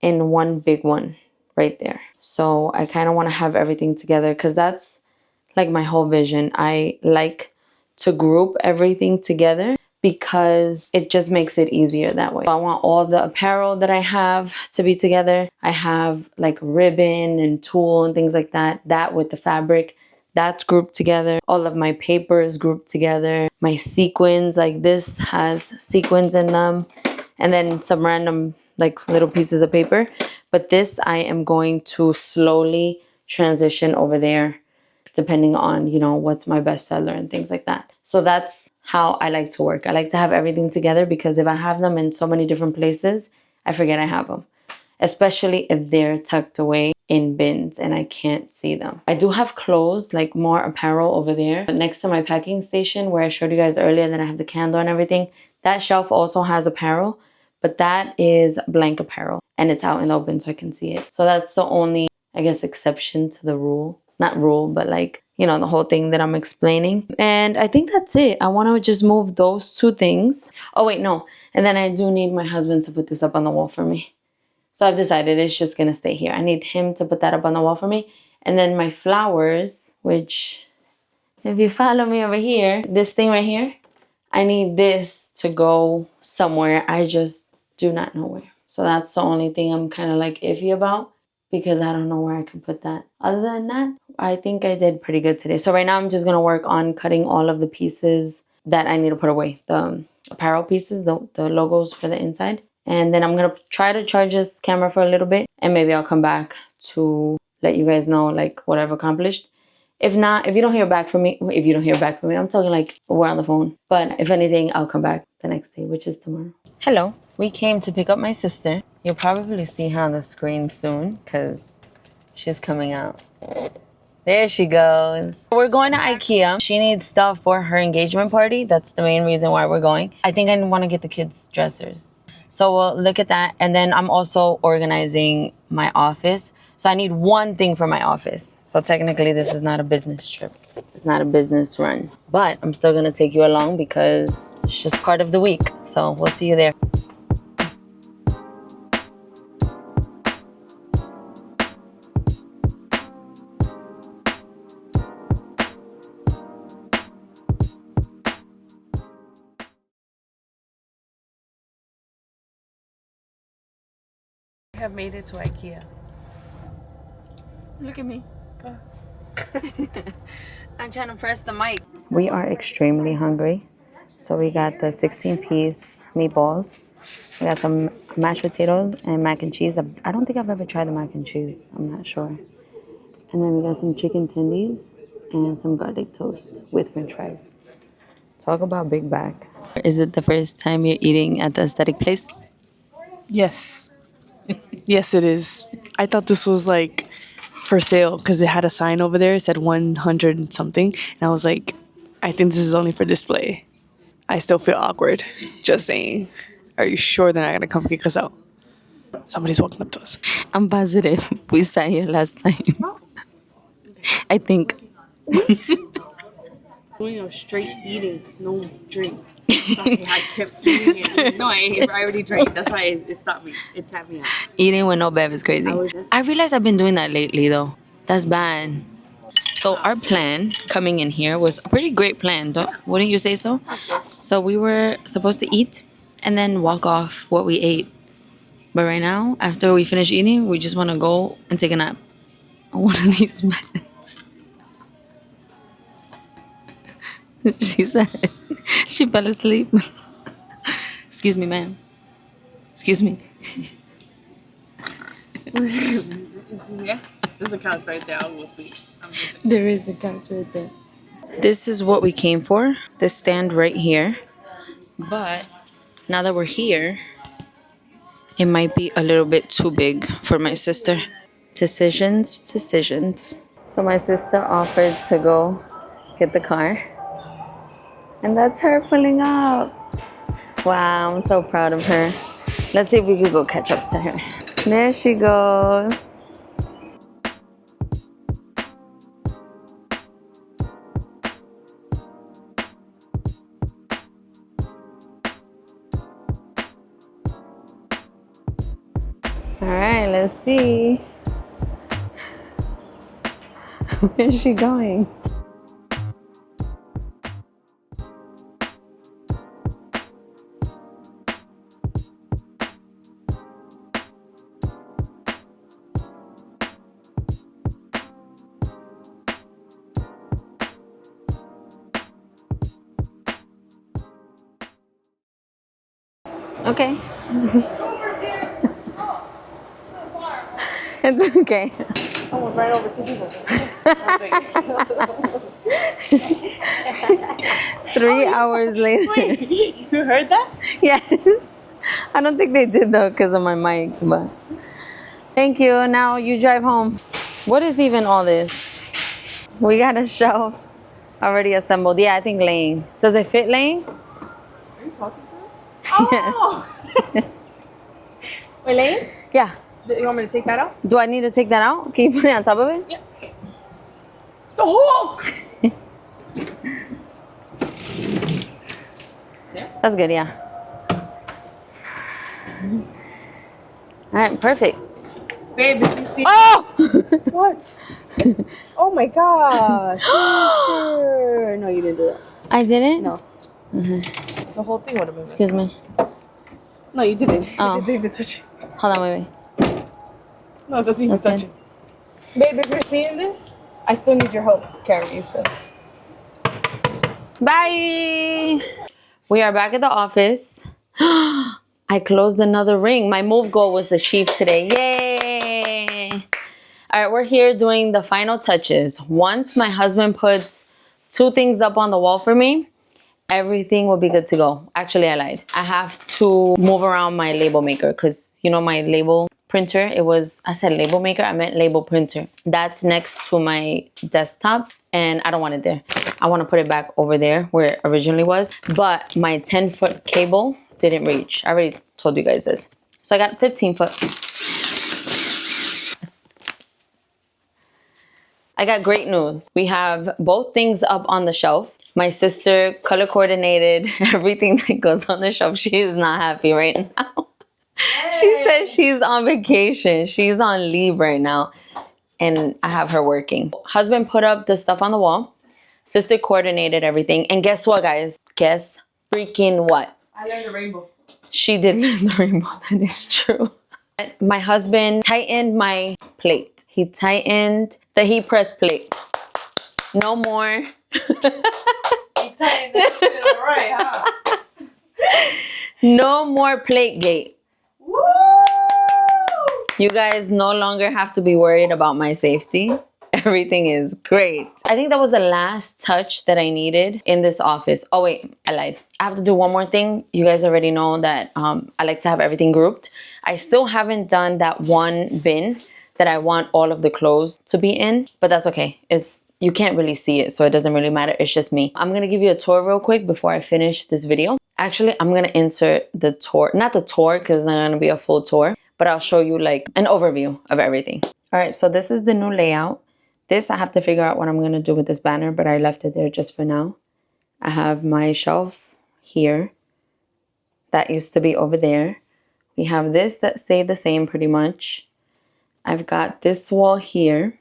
in one big one right there. So I kind of want to have everything together because that's like my whole vision. I like to group everything together because it just makes it easier that way. I want all the apparel that I have to be together. I have like ribbon and tulle and things like that. That with the fabric, That's grouped together. All of my paper is grouped together. My sequins, like this has sequins in them. And then some random like little pieces of paper. But this I am going to slowly transition over there depending on, you know, what's my bestseller and things like that. So that's how I like to work. I like to have everything together because if I have them in so many different places, I forget I have them, especially if they're tucked away in bins and I can't see them. I do have clothes, like more apparel over there. But next to my packing station where I showed you guys earlier, and then I have the candle and everything, that shelf also has apparel, but that is blank apparel and it's out in the open so I can see it. So that's the only, I guess, exception to the rule. Not rule, but like, you know, the whole thing that I'm explaining. And I think that's it. I want to just move those two things. Oh, wait, no. And then I do need my husband to put this up on the wall for me. So I've decided it's just going to stay here. I need him to put that up on the wall for me. And then my flowers, which if you follow me over here, this thing right here, I need this to go somewhere. I just do not know where. So that's the only thing I'm kind of like iffy about because I don't know where I can put that. Other than that, I think I did pretty good today. So right now I'm just going to work on cutting all of the pieces that I need to put away. The apparel pieces, the logos for the inside. And then I'm going to try to charge this camera for a little bit. And maybe I'll come back to let you guys know like what I've accomplished. If not, if you don't hear back from me, I'm talking like we're on the phone. But if anything, I'll come back the next day, which is tomorrow. Hello. We came to pick up my sister. You'll probably see her on the screen soon because she's coming out. There she goes. We're going to IKEA. She needs stuff for her engagement party. That's the main reason why we're going. I think I want to get the kids' dressers. So we'll look at that. And then I'm also organizing my office. So I need one thing for my office. So technically this is not a business trip. It's not a business run. But I'm still going to take you along because it's just part of the week. So we'll see you there. Have made it to IKEA. Look at me. I'm trying to press the mic. We are extremely hungry. So we got the 16-piece meatballs. We got some mashed potatoes and mac and cheese. I don't think I've ever tried the mac and cheese. I'm not sure. And then we got some chicken tendies and some garlic toast with french fries. Talk about big bag. Is it the first time you're eating at the aesthetic place? Yes. Yes, it is. I thought this was like for sale because it had a sign over there. It said 100 and something. And I was like, I think this is only for display. I still feel awkward. Just saying. Are you sure they're not going to come kick us out? Somebody's walking up to us. I'm positive. We sat here last time. I think. Straight eating, no drink. I kept eating it. No, I already drank. That's why it stopped me. It tapped me out. Eating with no bev is crazy. I realized I've been doing that lately though. That's bad. So our plan coming in here was a pretty great plan, wouldn't you say so? So we were supposed to eat and then walk off what we ate. But right now, after we finish eating, we just want to go and take a nap on one of these beds. She said she fell asleep. Excuse me, ma'am. Excuse me. Yeah, there's a couch right there. I'll go sleep. There is a couch right there. This is what we came for. This stand right here. But now that we're here, it might be a little bit too big for my sister. Decisions. So my sister offered to go get the car. And that's her pulling up. Wow, I'm so proud of her. Let's see if we could go catch up to her. There she goes. All right, let's see. Where's she going? Okay. It's okay. I went right over to people. 3 hours later. Wait, you heard that? Yes. I don't think they did though because of my mic, but thank you. Now you drive home. What is even all this? We got a shelf already assembled. Yeah, I think laying. Does it fit laying? Are you talking to him? Yes. Wait, Lane? Yeah. You want me to take that out? Do I need to take that out? Can you put it on top of it? Yeah. The hook! That's good, yeah. All right, perfect. Babe, if you see... Oh! What? Oh my gosh. Sister. No, you didn't do that. I didn't? No. The whole thing would have been... Excuse me. No, you didn't. Oh. You didn't even touch it. Hold on, wait. No, it doesn't even That's touch good. it. Babe, if you're seeing this, I still need your help carrying this. Bye! We are back at the office. I closed another ring. My move goal was achieved today. Yay! All right, we're here doing the final touches. Once my husband puts 2 things up on the wall for me, everything will be good to go. Actually, I lied. I have to move around my label maker because, you know, my label printer, I said label maker, I meant label printer. That's next to my desktop and I don't want it there. I want to put it back over there where it originally was. But my 10-foot cable didn't reach. I already told you guys this. So I got 15-foot. I got great news. We have both things up on the shelf. My sister color coordinated everything that goes on the shelf. She is not happy right now. She says she's on vacation. She's on leave right now. And I have her working. Husband put up the stuff on the wall. Sister coordinated everything. And guess what, guys? Guess freaking what? I learned the rainbow. She did learn the rainbow. That is true. My husband tightened my plate. He tightened the heat press plate. No more. Right, huh? No more plate gate. Woo! You guys no longer have to be worried about my safety. Everything is great. I think that was the last touch that I needed in this office. Oh wait, I lied. I have to do one more thing. You guys already know that I like to have everything grouped. I still haven't done that one bin that I want all of the clothes to be in, but that's okay. You can't really see it, so it doesn't really matter. It's just me. I'm gonna give you a tour real quick before I finish this video. Actually, I'm gonna insert the tour, not the tour because it's not gonna be a full tour, but I'll show you like an overview of everything. All right, so this is the new layout. This, I have to figure out what I'm gonna do with this banner, but I left it there just for now. I have my shelf here. That used to be over there. We have this that stayed the same pretty much. I've got this wall here.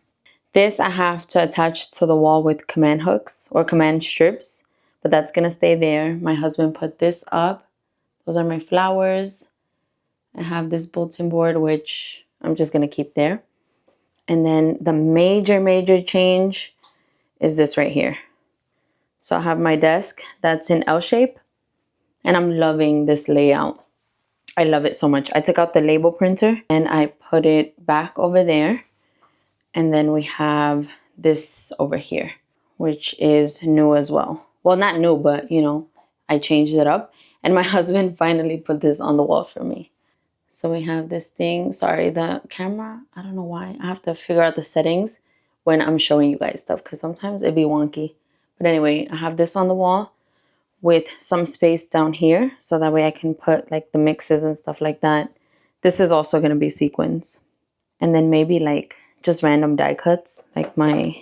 This I have to attach to the wall with command hooks or command strips, but that's gonna stay there. My husband put this up. Those are my flowers. I have this bulletin board, which I'm just gonna keep there. And then the major change is this right here. So I have my desk that's in L shape and I'm loving this layout. I love it so much. I took out the label printer and I put it back over there. And then we have this over here, which is new as well. Well, not new, but you know, I changed it up. And my husband finally put this on the wall for me. So we have this thing. Sorry, the camera, I don't know why. I have to figure out the settings when I'm showing you guys stuff because sometimes it'd be wonky. But anyway, I have this on the wall with some space down here. So that way I can put like the mixes and stuff like that. This is also going to be sequins. And then maybe like just random die cuts, like my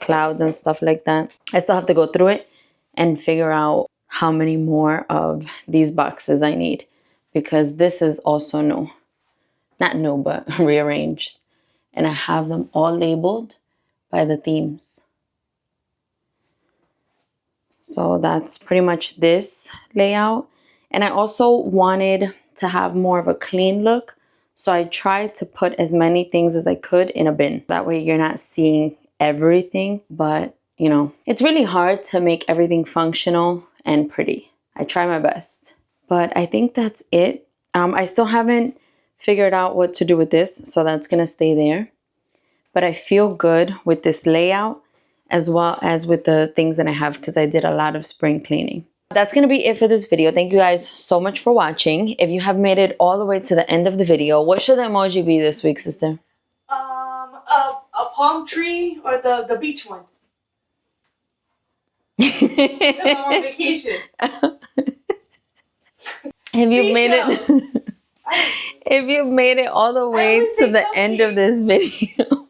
clouds and stuff like that. I still have to go through it and figure out how many more of these boxes I need because this is also new. Not new, but rearranged. And I have them all labeled by the themes. So that's pretty much this layout. And I also wanted to have more of a clean look. So I tried to put as many things as I could in a bin. That way you're not seeing everything, but you know, it's really hard to make everything functional and pretty. I try my best, but I think that's it I still haven't figured out what to do with this, so that's gonna stay there. But I feel good with this layout as well as with the things that I have because I did a lot of spring cleaning. That's gonna be it for this video. Thank you guys so much for watching. If you have made it all the way to the end of the video, what should the emoji be this week, sister? A palm tree or the beach one. Because I'm on vacation. If you've made it, if you've made it all the way to the end of this video,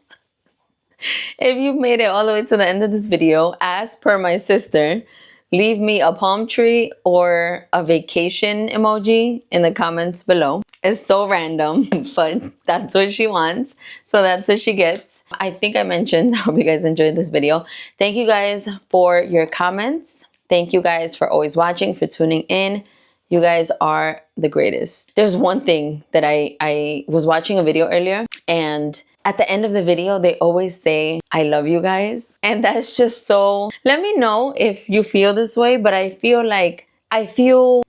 if you've made it all the way to the end of this video, as per my sister, leave me a palm tree or a vacation emoji in the comments below. It's so random, but that's what she wants. So that's what she gets. I think I mentioned, I hope you guys enjoyed this video. Thank you guys for your comments. Thank you guys for always watching, for tuning in. You guys are the greatest. There's one thing that I was watching a video earlier, and at the end of the video, they always say, I love you guys. And that's just so, let me know if you feel this way, but I feel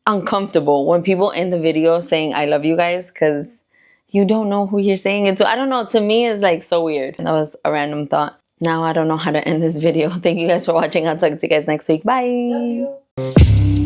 uncomfortable when people end the video saying, I love you guys, because you don't know who you're saying it to. I don't know, to me it's like so weird. That was a random thought. Now I don't know how to end this video. Thank you guys for watching. I'll talk to you guys next week. Bye. Love you.